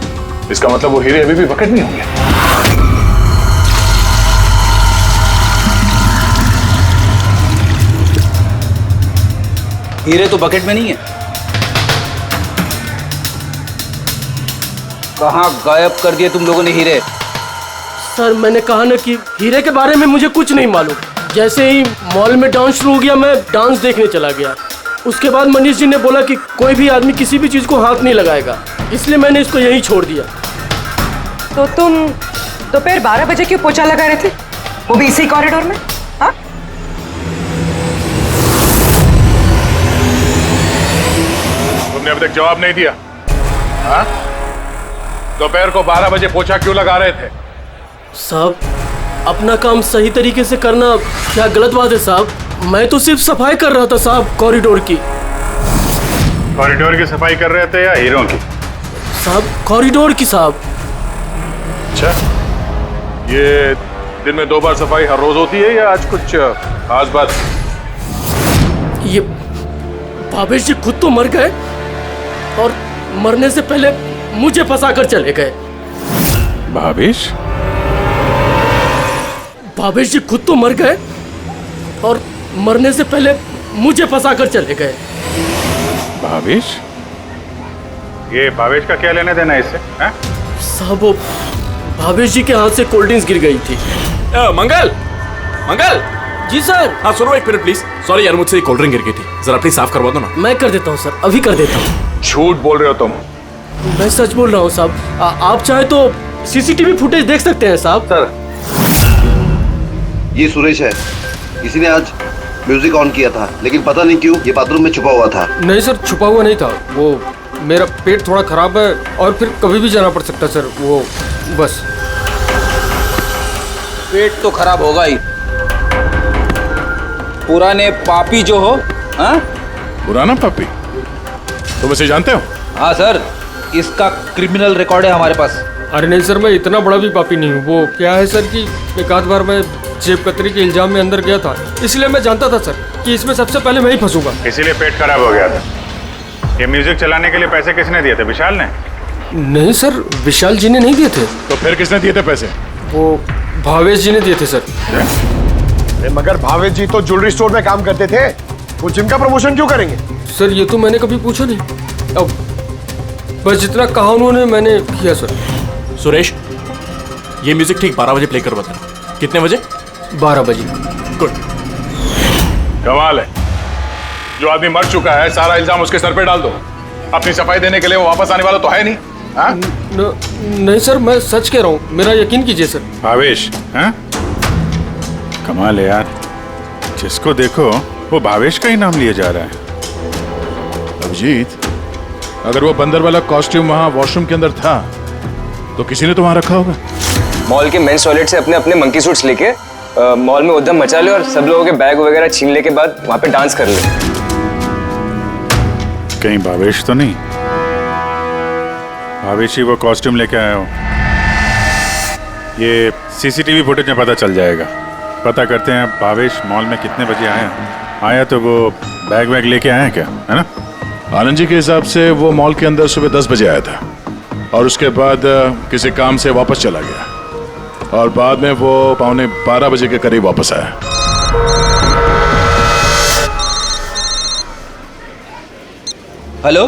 [SPEAKER 12] इसका मतलब वो हीरे अभी भी बकेट में होंगे।
[SPEAKER 4] हीरे तो बकेट में नहीं है। कहाँ गायब कर दिए तुम लोगों ने हीरे?
[SPEAKER 11] सर मैंने कहा ना कि हीरे के बारे में मुझे कुछ नहीं मालूम। जैसे ही मॉल में डांस शुरू हो गया मैं डांस देखने चला गया। उसके बाद मनीष जी ने बोला कि कोई भी आदमी किसी भी चीज को हाथ नहीं लगाएगा, इसलिए मैंने इसको यहीं छोड़ दिया।
[SPEAKER 6] तो तुम दोपहर 12 बजे क्यों पोछा लगा रहे थे, वो भी इसी कॉरिडोर में? हाँ,
[SPEAKER 12] तुमने अभी तक जवाब नहीं दिया। हाँ, दोपहर को 12 बजे पोछा क्यों लगा रहे थे?
[SPEAKER 11] साहब, अपना काम सही तरीके से करना क्या गलत बात है साहब? मैं तो सिर्फ सफाई कर रहा था साहब, कॉरिडोर की।
[SPEAKER 1] कॉरिडोर की सफाई कर रहे थे या हीरों की?
[SPEAKER 21] साहब कॉरिडोर की साहब।
[SPEAKER 12] अच्छा, ये दिन में 2 बार सफाई हर रोज होती है या आज कुछ खास बात?
[SPEAKER 21] ये भावेश जी खुद तो मर गए और मरने से पहले मुझे फंसा कर चले गए।
[SPEAKER 12] भावेश?
[SPEAKER 21] भावेश जी खुद तो मर गए और मरने से पहले मुझे फंसा कर चले गए।
[SPEAKER 1] भावेश? ये भावेश का क्या लेना देना है इससे? हैं?
[SPEAKER 21] साहब वो भावेश जी के हाथ से कोल्ड ड्रिंक्स गिर गई थी। मंगल, मंगल जी सर। हाँ सुनो एक मिनट प्लीज। सॉरी यार, मुझसे कोल्ड ड्रिंक गिर गई थी, जरा प्लीज साफ करवा दो ना। मैं कर देता हूँ सर, अभी कर देता हूँ।
[SPEAKER 12] झूठ बोल रहे हो तुम?
[SPEAKER 21] मैं सच बोल रहा हूँ साहब। आप चाहे तो सीसीटीवी फुटेज देख सकते हैं साहब।
[SPEAKER 23] सर, ये सुरेश है। किसी ने आज म्यूजिक ऑन किया था, लेकिन पता नहीं क्यों ये बाथरूम में छुपा हुआ था।
[SPEAKER 21] नहीं सर, छुपा हुआ नहीं था। वो मेरा पेट थोड़ा खराब है और फिर कभी भी जाना पड़ सकता है सर, वो बस।
[SPEAKER 4] पेट तो खराब होगा ही। पुराने पापी जो हो। हाँ?
[SPEAKER 12] पुराना पापी? तुम इसे जानते हो?
[SPEAKER 4] हाँ सर, इसका क्रिमिनल रिकॉर्ड है हमारे पास।
[SPEAKER 21] अरे नहीं सर, मैं इतना बड़ा भी पापी नहीं हूँ। वो क्या है सर कि एक आध बार मैं जेब कतरी के इल्जाम में अंदर गया था, इसलिए मैं जानता था सर कि इसमें सबसे पहले मैं ही फंसूंगा।
[SPEAKER 1] इसीलिए पेट खराब हो गया था। ये म्यूजिक चलाने के लिए पैसे किसने दिए थे? विशाल ने?
[SPEAKER 21] नहीं सर, विशाल जी ने नहीं दिए थे।
[SPEAKER 12] तो फिर किसने दिए थे पैसे?
[SPEAKER 21] वो भावेश जी ने दिए थे सर।
[SPEAKER 11] मगर भावेश जी तो ज्वेलरी स्टोर में काम करते थे, वो जिम का प्रमोशन क्यों करेंगे?
[SPEAKER 21] सर ये तो मैंने कभी पूछा नहीं। अब बस जितना कहा उन्होंने मैंने किया सर। सुरेश, ये म्यूजिक ठीक 12 बजे प्ले करवा देना। कितने बजे? 12 बजे।
[SPEAKER 12] गुड। कमाल है, जो आदमी मर चुका है सारा इल्जाम उसके सर पे डाल दो। अपनी सफाई देने के लिए वो वापस आने वाला तो है नहीं। हाँ?
[SPEAKER 21] नहीं सर, मैं सच कह रहा हूँ, मेरा यकीन कीजिए सर।
[SPEAKER 1] भावेश? हाँ? कमाल है यार, जिसको देखो वो भावेश का ही नाम लिया जा रहा है।
[SPEAKER 12] अभिजीत, अगर वो बंदर वाला कॉस्ट्यूम वहाँ वॉशरूम के अंदर था तो किसी ने तो वहाँ रखा होगा।
[SPEAKER 5] मॉल के मेंस टॉयलेट से अपने अपने मंकी सूट्स लेके मॉल में उद्यम मचा ले और सब लोगों के बैग वगैरह छीन ले के बाद वहाँ पे डांस कर ले।
[SPEAKER 1] कहीं भावेश तो नहीं? भावेश ही वो कॉस्ट्यूम लेके आया हो। ये सीसीटीवी फुटेज में पता चल जाएगा। पता करते हैं भावेश मॉल में कितने बजे आया तो वो बैग वैग लेके आए हैं क्या, है ना?
[SPEAKER 12] आनंद जी के हिसाब से वो मॉल के अंदर सुबह 10 बजे आया था और उसके बाद किसी काम से वापस चला गया और बाद में वो 11:15 बजे के करीब वापस आया।
[SPEAKER 4] हेलो?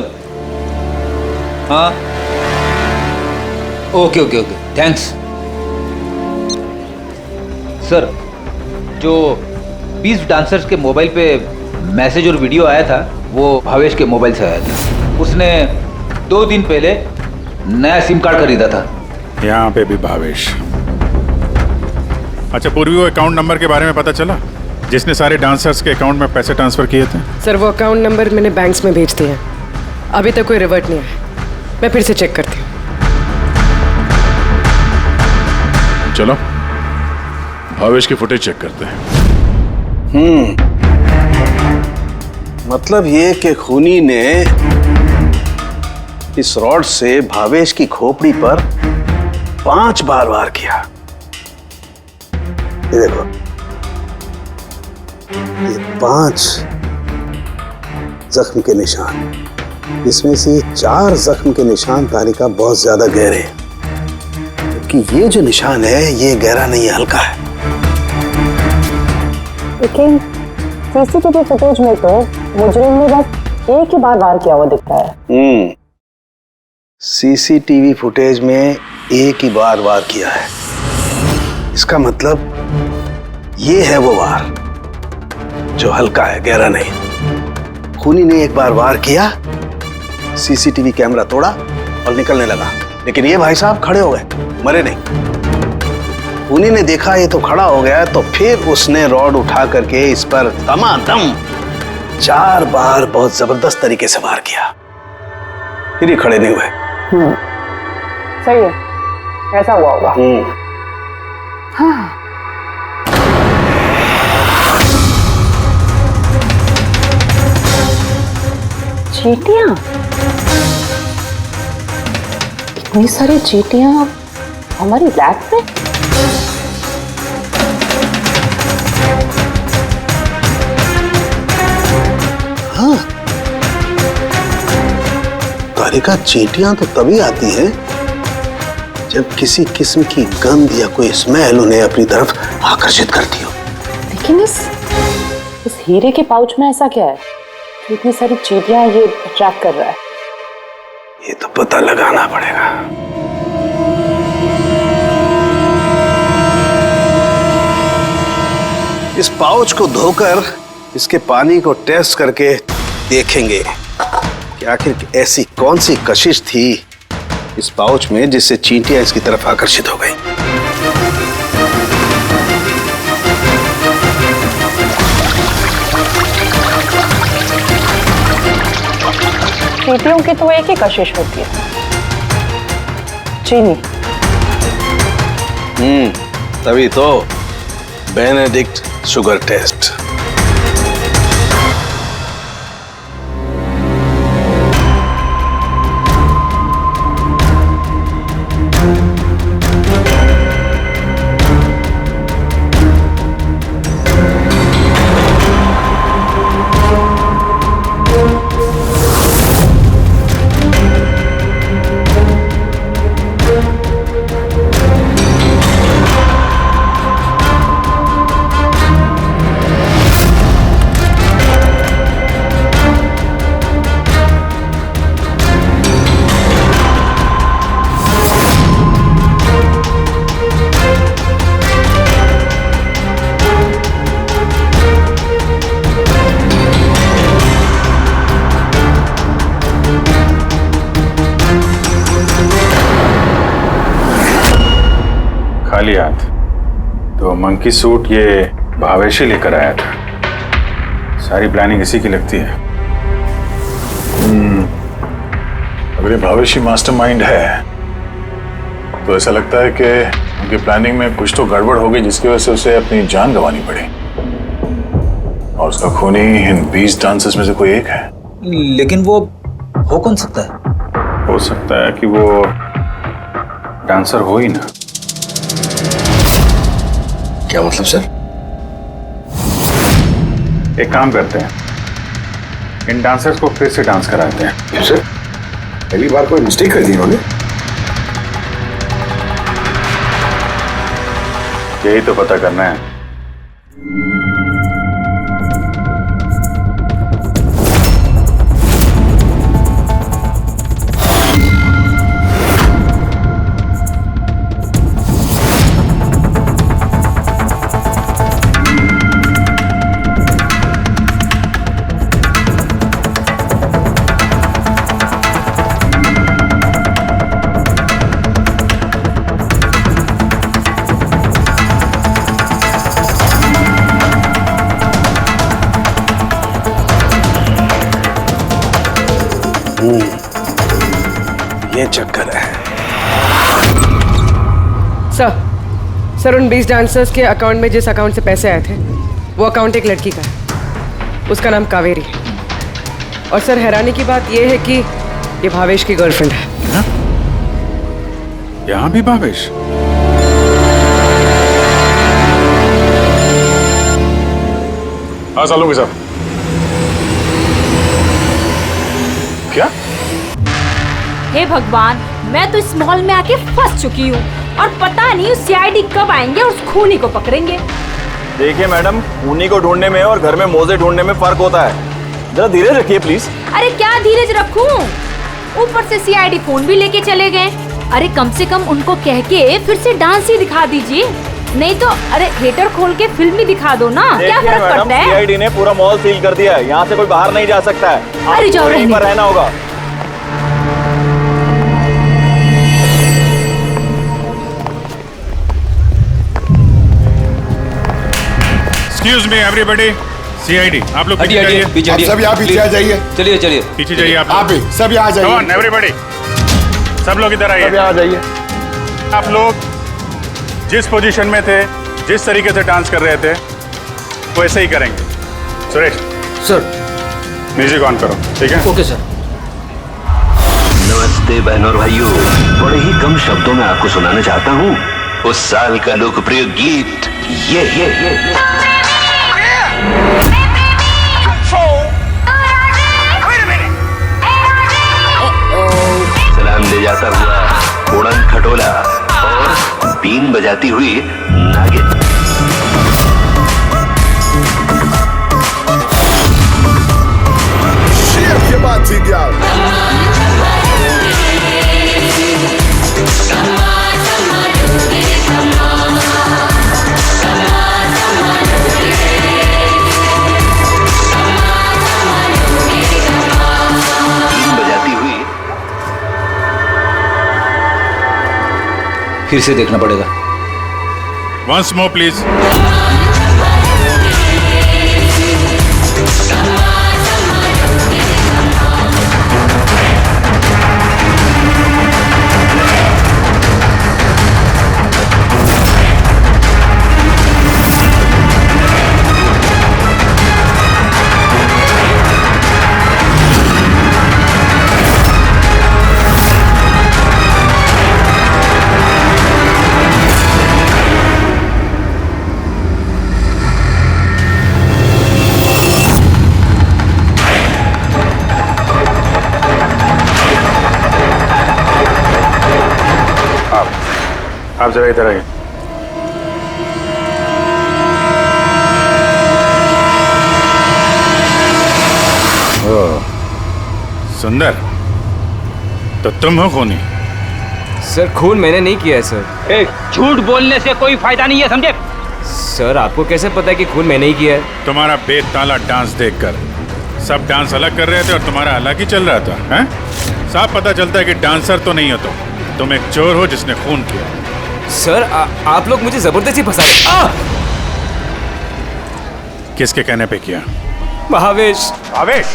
[SPEAKER 4] हाँ, okay okay okay, thanks sir. जो 20 डांसर्स के मोबाइल पे मैसेज और वीडियो आया था वो भावेश के मोबाइल से आया था। उसने 2 दिन पहले नया सिम कार्ड खरीदा था।
[SPEAKER 1] यहाँ पे भी भावेश। अच्छा पूर्वी, वो अकाउंट नंबर के बारे में पता चला जिसने सारे डांसर्स के अकाउंट में पैसे ट्रांसफर किए थे?
[SPEAKER 6] सर वो अकाउंट नंबर मैंने बैंक्स में भेज दिए हैं, अभी तक कोई रिवर्ट नहीं आया। मैं फिर से चेक करती हूँ।
[SPEAKER 12] चलो भावेश की फुटेज चेक करते हैं।
[SPEAKER 11] मतलब ये कि खूनी ने इस रॉड से भावेश की खोपड़ी पर 5 बार वार किया। ये देखो, ये 5 जख्म के निशान, इसमें से 4 जख्म के निशान तारिका बहुत ज्यादा गहरे हैं, क्योंकि ये जो निशान है ये गहरा नहीं है, हल्का है।
[SPEAKER 2] लेकिन सीसीटीवी फुटेज में तो मुजरिम ने बस एक ही बार वार किया हुआ दिख रहा है।
[SPEAKER 11] सीसीटीवी फुटेज में एक ही बार वार किया है, इसका मतलब ये है वो वार जो हल्का है, गहरा नहीं। खूनी ने एक बार वार किया, सीसीटीवी कैमरा तोड़ा और निकलने लगा, लेकिन ये भाई साहब खड़े हो गए, मरे नहीं। खूनी ने देखा ये तो खड़ा हो गया, तो फिर उसने रॉड उठा करके इस पर दमादम 4 बार बहुत जबरदस्त तरीके से वार किया, फिर ये खड़े नहीं हुए।
[SPEAKER 2] सही है, ऐसा हुआ होगा। हाँ। चींटियां? इतनी सारी चीटियां हमारी लैब में?
[SPEAKER 11] हाँ, तारिका, चींटियां तो तभी आती हैं जब किसी किस्म की गंध या कोई स्मेल उन्हें अपनी तरफ आकर्षित करती हो।
[SPEAKER 2] लेकिन इस हीरे के पाउच में ऐसा क्या है कि इतनी सारी चीटियां ये अट्रैक्ट कर रहा है?
[SPEAKER 11] ये तो पता लगाना पड़ेगा। इस पाउच को धोकर इसके पानी को टेस्ट करके देखेंगे कि आखिर ऐसी कौन सी कशिश थी इस पाउच में जिससे चींटियां इसकी तरफ आकर्षित हो गई।
[SPEAKER 2] चींटियों की तो एक ही कशिश होती है, चीनी।
[SPEAKER 11] तभी तो बेनेडिक्ट शुगर टेस्ट।
[SPEAKER 1] खाली हाथ तो मंकी सूट ये भावेशी लेकर आया था। सारी प्लानिंग इसी की लगती है।
[SPEAKER 12] अगर ये भावेशी मास्टरमाइंड है तो ऐसा लगता है कि उनकी प्लानिंग में कुछ तो गड़बड़ हो गई जिसकी वजह से उसे अपनी जान गंवानी पड़ी। और उसका खूनी इन 20 डांसर्स में से कोई एक है।
[SPEAKER 4] लेकिन वो हो कौन सकता है?
[SPEAKER 1] हो सकता है कि वो डांसर हो ही ना।
[SPEAKER 18] क्या मतलब सर?
[SPEAKER 1] एक काम करते हैं, इन डांसर्स को फिर से डांस कराते हैं।
[SPEAKER 18] फिर से? पहली बार कोई मिस्टेक कर दी इन्होंने।
[SPEAKER 1] यही तो पता करना है।
[SPEAKER 11] ये चक्कर है।
[SPEAKER 6] सर उन 20 डांसर्स के अकाउंट में जिस अकाउंट से पैसे आए थे वो अकाउंट एक लड़की का है। उसका नाम कावेरी है। और सर हैरानी की बात यह है कि ये भावेश की गर्लफ्रेंड है।
[SPEAKER 1] यहाँ भी भावेश?
[SPEAKER 12] हाँ सालूंगी साहब। क्या?
[SPEAKER 20] हे भगवान, मैं तो इस मॉल में आके फंस चुकी हूँ और पता नहीं उस सीआईडी कब आएंगे और उस खूनी को पकड़ेंगे।
[SPEAKER 15] देखिए मैडम, खूनी को ढूंढने में और घर में मोजे ढूंढने में फर्क होता है। जरा धीरे रखिए प्लीज।
[SPEAKER 20] अरे क्या धीरज रखूं? ऊपर से सीआईडी फोन भी लेके चले गए। अरे कम से कम उनको कह के फिर से डांस ही दिखा दीजिए, नहीं तो अरे थिएटर खोल के फिल्म ही दिखा दो ना। क्या फर्क पड़ता है?
[SPEAKER 15] सीआईडी ने पूरा मॉल सील कर दिया है, यहाँ से कोई बाहर नहीं जा सकता है।
[SPEAKER 20] अरे जाओ,
[SPEAKER 15] यहीं पर रहना होगा।
[SPEAKER 12] Excuse me everybody, CID, आप लोग
[SPEAKER 4] हटिए, हटिए, पीछे हटिए।
[SPEAKER 18] आप सब यहाँ पीछे आ जाइए।
[SPEAKER 4] चलिए चलिए
[SPEAKER 12] पीछे जाइए आप।
[SPEAKER 18] आप भी सब यहाँ आ जाइए।
[SPEAKER 12] Come on, everybody, सब लोग इधर आइए।
[SPEAKER 18] सब यहाँ आ जाइए।
[SPEAKER 12] आप लोग जिस पोजीशन में थे, जिस तरीके से डांस कर रहे थे, वैसे ही करेंगे। सुरेश
[SPEAKER 21] सर
[SPEAKER 12] म्यूजिक ऑन करो, ठीक है?
[SPEAKER 21] Okay sir.
[SPEAKER 22] नमस्ते बहनों और भाइयों, बड़े ही कम शब्दों में आपको सुनाना चाहता हूँ उस साल का लोकप्रिय गीत ये। सलाम ले जाता हुआ उड़न खटोला और बीन बजाती हुई नागिन।
[SPEAKER 18] Shake your body, girl.
[SPEAKER 4] फिर से देखना पड़ेगा।
[SPEAKER 1] Once more please. आप जरा इधर आइए। सुंदर, तो तुम हो खूनी?
[SPEAKER 5] सर खून मैंने नहीं किया है सर।
[SPEAKER 4] झूठ बोलने से कोई फायदा नहीं है, समझे?
[SPEAKER 5] सर आपको कैसे पता है कि खून मैंने ही किया है?
[SPEAKER 1] तुम्हारा बेताला डांस देखकर सब डांस अलग कर रहे थे और तुम्हारा अलग ही चल रहा था, हैं? साफ पता चलता है कि डांसर तो नहीं हो तुम एक चोर हो जिसने खून किया।
[SPEAKER 5] सर आप लोग मुझे जबरदस्ती फंसा रहे।
[SPEAKER 1] किसके कहने पे किया?
[SPEAKER 5] भावेश।
[SPEAKER 1] भावेश?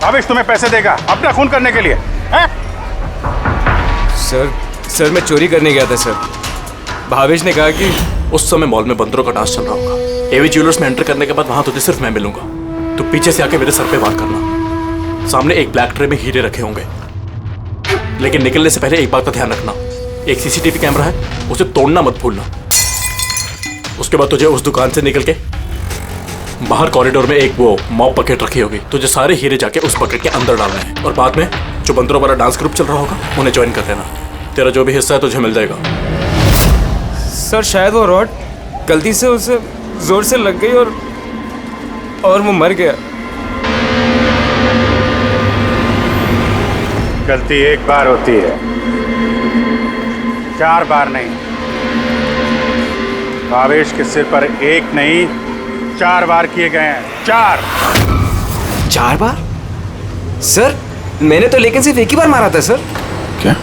[SPEAKER 1] भावेश तुम्हें पैसे देगा अपना खून करने के लिए, हैं?
[SPEAKER 5] सर मैं चोरी करने गया था सर। भावेश ने कहा कि
[SPEAKER 14] उस समय मॉल में बंदरों का डांस चल रहा होगा। एवी ज्वेलर्स में एंटर करने के बाद वहां तुझे सिर्फ मैं मिलूंगा। तो पीछे से आके मेरे सर पे वार करना। सामने एक ब्लैक ट्रे में हीरे रखे होंगे, लेकिन निकलने से पहले एक बात का ध्यान रखना, एक सीसीटीवी कैमरा है, उसे तोड़ना मत भूलना। उसके बाद तुझे उस दुकान से निकल के बाहर कॉरिडोर में एक वो मॉप बकेट रखी होगी, तुझे सारे हीरे जाके उस बकेट के अंदर डालना है और बाद में जो बंदरों वाला डांस ग्रुप चल रहा होगा उन्हें ज्वाइन कर लेना। तेरा जो भी हिस्सा है तुझे मिल जाएगा।
[SPEAKER 5] सर शायद वो रॉड गलती से उसे जोर से लग गई और वो मर गया।
[SPEAKER 1] गलती एक बार होती है, 4 बार नहीं। भावेश के सिर पर एक नहीं 4 बार किए गए हैं।
[SPEAKER 5] 4 बार? सर मैंने तो लेकिन सिर्फ एक ही बार मारा था सर।
[SPEAKER 1] क्या?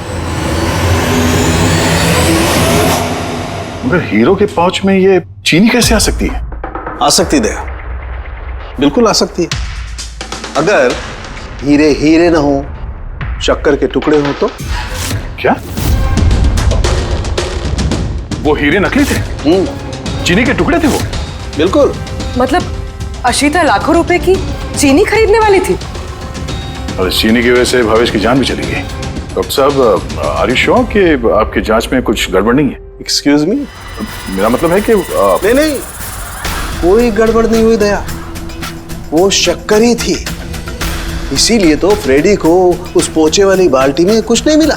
[SPEAKER 12] मगर हीरो के पाउच में ये चीनी कैसे आ सकती है?
[SPEAKER 11] आ सकती दया, बिल्कुल आ सकती है। अगर हीरे हीरे ना हो, शक्कर के टुकड़े हो तो?
[SPEAKER 12] क्या? वो हीरे नकली थे? चीनी के टुकड़े थे वो?
[SPEAKER 11] बिल्कुल।
[SPEAKER 6] मतलब अशीता लाखों रुपए की चीनी खरीदने वाली थी
[SPEAKER 12] और इस चीनी की वजह से भावेश की जान भी चली गई। डॉक्टर साहब, आर यू श्योर कि आपकी जांच में कुछ गड़बड़ नहीं है?
[SPEAKER 11] Excuse me?
[SPEAKER 12] मेरा मतलब है कि
[SPEAKER 11] नहीं, कोई गड़बड़ नहीं हुई दया, वो शक्कर ही थी। इसीलिए तो फ्रेडी को उस पोचे वाली बाल्टी में कुछ नहीं मिला,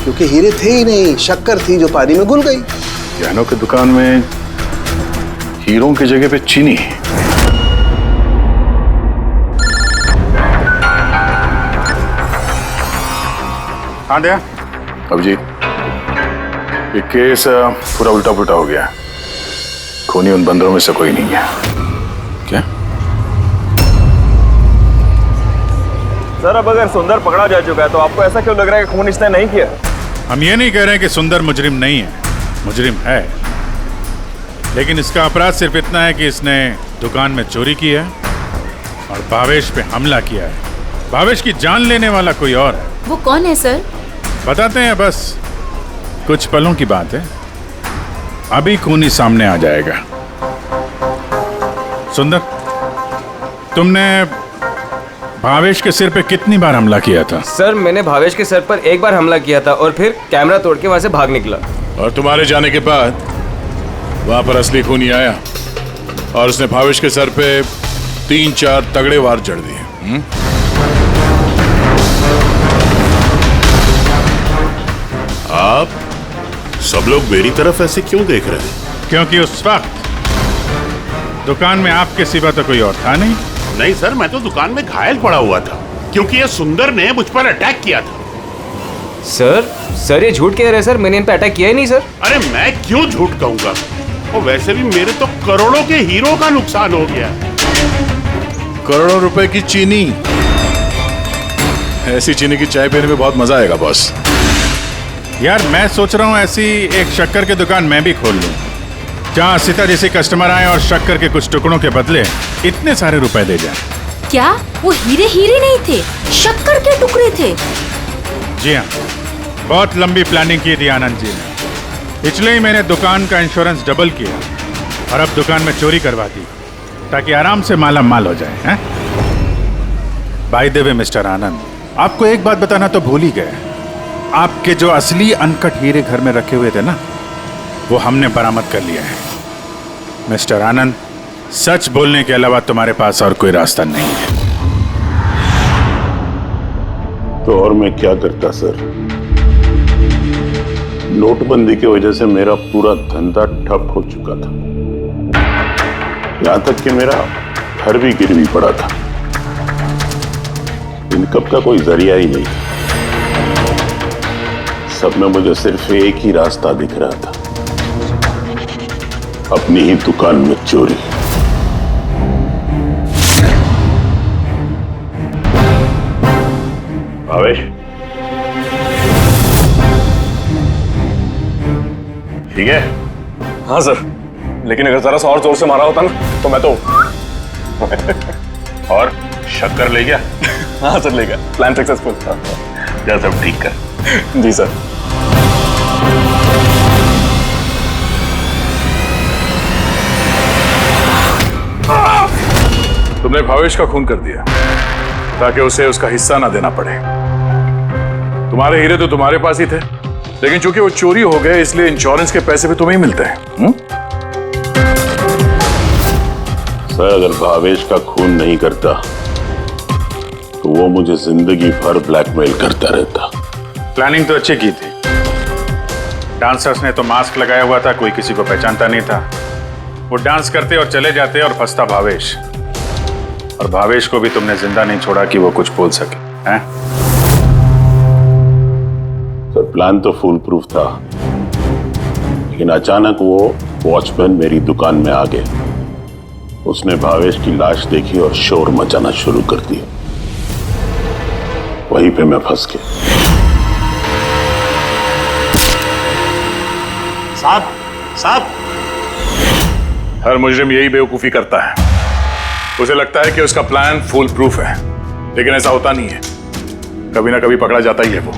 [SPEAKER 11] क्योंकि हीरे थे ही नहीं, शक्कर थी जो पानी में घुल गई।
[SPEAKER 12] गहनों की दुकान में हीरों की जगह पे चीनी।
[SPEAKER 1] हाँ दया।
[SPEAKER 12] अब जी ये केस पूरा उल्टा पुल्टा हो गया। खूनी उन बंदरों में से कोई नहीं है। क्या?
[SPEAKER 15] सर अब अगर सुंदर पकड़ा जा चुका है तो आपको ऐसा क्यों लग रहा है कि खून इसने नहीं किया?
[SPEAKER 1] हम ये नहीं कह रहे हैं कि सुंदर मुजरिम नहीं है, मुजरिम है, लेकिन इसका अपराध सिर्फ इतना है कि इसने दुकान में चोरी की है और भावेश पे हमला किया है। भावेश की जान लेने वाला कोई और है।
[SPEAKER 20] वो कौन है सर?
[SPEAKER 1] बताते हैं, बस कुछ पलों की बात है, अभी खूनी सामने आ जाएगा। सुंदर, तुमने भावेश के सिर पे कितनी बार हमला किया था?
[SPEAKER 5] सर मैंने भावेश के सर पर एक बार हमला किया था और फिर कैमरा तोड़ के वहां से भाग निकला।
[SPEAKER 12] और तुम्हारे जाने के बाद वहां पर असली खूनी आया और उसने भावेश के सर पे 3-4 तगड़े वार जड़ दिए। आप सब लोग मेरी तरफ ऐसे क्यों देख रहे हैं?
[SPEAKER 1] क्योंकि उस वक्त दुकान में आपके सिवा तो कोई और था नहीं।
[SPEAKER 12] नहीं सर, मैं तो दुकान में घायल पड़ा हुआ था क्योंकि ये सुंदर ने मुझ पर अटैक किया था।
[SPEAKER 5] सर ये झूठ कह रहे हैं सर, मैंने इन पे अटैक किया ही नहीं सर।
[SPEAKER 12] अरे मैं क्यों झूठ कहूंगा? और वैसे भी मेरे तो करोड़ों के हीरो का नुकसान हो गया। करोड़ों रुपए की चीनी, ऐसी चीनी की चाय पीने में बहुत मजा आएगा बॉस।
[SPEAKER 1] यार मैं सोच रहा हूँ ऐसी एक शक्कर की दुकान मैं भी खोल लूँ, जहाँ सीता जैसे कस्टमर आए और शक्कर के कुछ टुकड़ों के बदले इतने सारे रुपए दे जाए।
[SPEAKER 20] क्या वो हीरे नहीं थे, शक्कर के टुकड़े थे?
[SPEAKER 1] जी हाँ, बहुत लंबी प्लानिंग की थी आनंद जी ने। इसलिए ही मैंने दुकान का इंश्योरेंस डबल किया और अब दुकान में चोरी करवा दी ताकि आराम से माला माल हो जाए। बाय द वे मिस्टर आनंद, आपको एक बात बताना तो भूल ही गए। आपके जो असली अनकट हीरे घर में रखे हुए थे ना, वो हमने बरामद कर लिया है। मिस्टर आनंद, सच बोलने के अलावा तुम्हारे पास और कोई रास्ता नहीं है।
[SPEAKER 12] तो और मैं क्या करता सर? नोटबंदी की वजह से मेरा पूरा धंधा ठप हो चुका था, यहां तक कि मेरा घर भी गिरवी पड़ा था। इनकम का कोई जरिया ही नहीं था। सब में मुझे सिर्फ एक ही रास्ता दिख रहा था, अपनी ही दुकान में चोरी। भावेश,
[SPEAKER 14] ठीक है? हाँ सर, लेकिन अगर जरा सा और जोर से मारा होता ना तो मैं तो
[SPEAKER 12] और शक्कर ले गया?
[SPEAKER 14] हाँ सर, ले गया। Plan successful.
[SPEAKER 12] जा सब ठीक कर।
[SPEAKER 14] जी सर।
[SPEAKER 12] तुमने भावेश का खून कर दिया ताकि उसे उसका हिस्सा ना देना पड़े। तुम्हारे हीरे तो तुम्हारे पास ही थे, लेकिन चूंकि वो चोरी हो गए इसलिए इंश्योरेंस के पैसे भी तुम्हें ही मिलते हैं। सर, अगर भावेश का खून नहीं करता तो वो मुझे जिंदगी भर ब्लैकमेल करता रहता।
[SPEAKER 1] प्लानिंग तो अच्छी की थी। डांसर्स ने तो मास्क लगाया हुआ था, कोई किसी को पहचानता नहीं था। वो डांस करते और चले जाते और फंसता भावेश, और भावेश को भी तुमने जिंदा नहीं छोड़ा कि वो कुछ बोल सके। हैं?
[SPEAKER 12] सर, प्लान तो फुल प्रूफ था, लेकिन अचानक वो वॉचमैन मेरी दुकान में आ गए। उसने भावेश की लाश देखी और शोर मचाना शुरू कर दिया। वहीं पे मैं फंस गया।
[SPEAKER 1] साहब,
[SPEAKER 12] हर मुजरिम यही बेवकूफी करता है। उसे लगता है कि उसका प्लान फुल प्रूफ है, लेकिन ऐसा होता नहीं है। कभी ना कभी पकड़ा जाता ही है वो।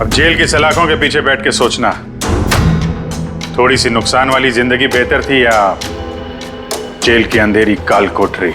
[SPEAKER 1] अब जेल की सलाखों के पीछे बैठ के सोचना, थोड़ी सी नुकसान वाली जिंदगी बेहतर थी या जेल की अंधेरी काल कोठरी?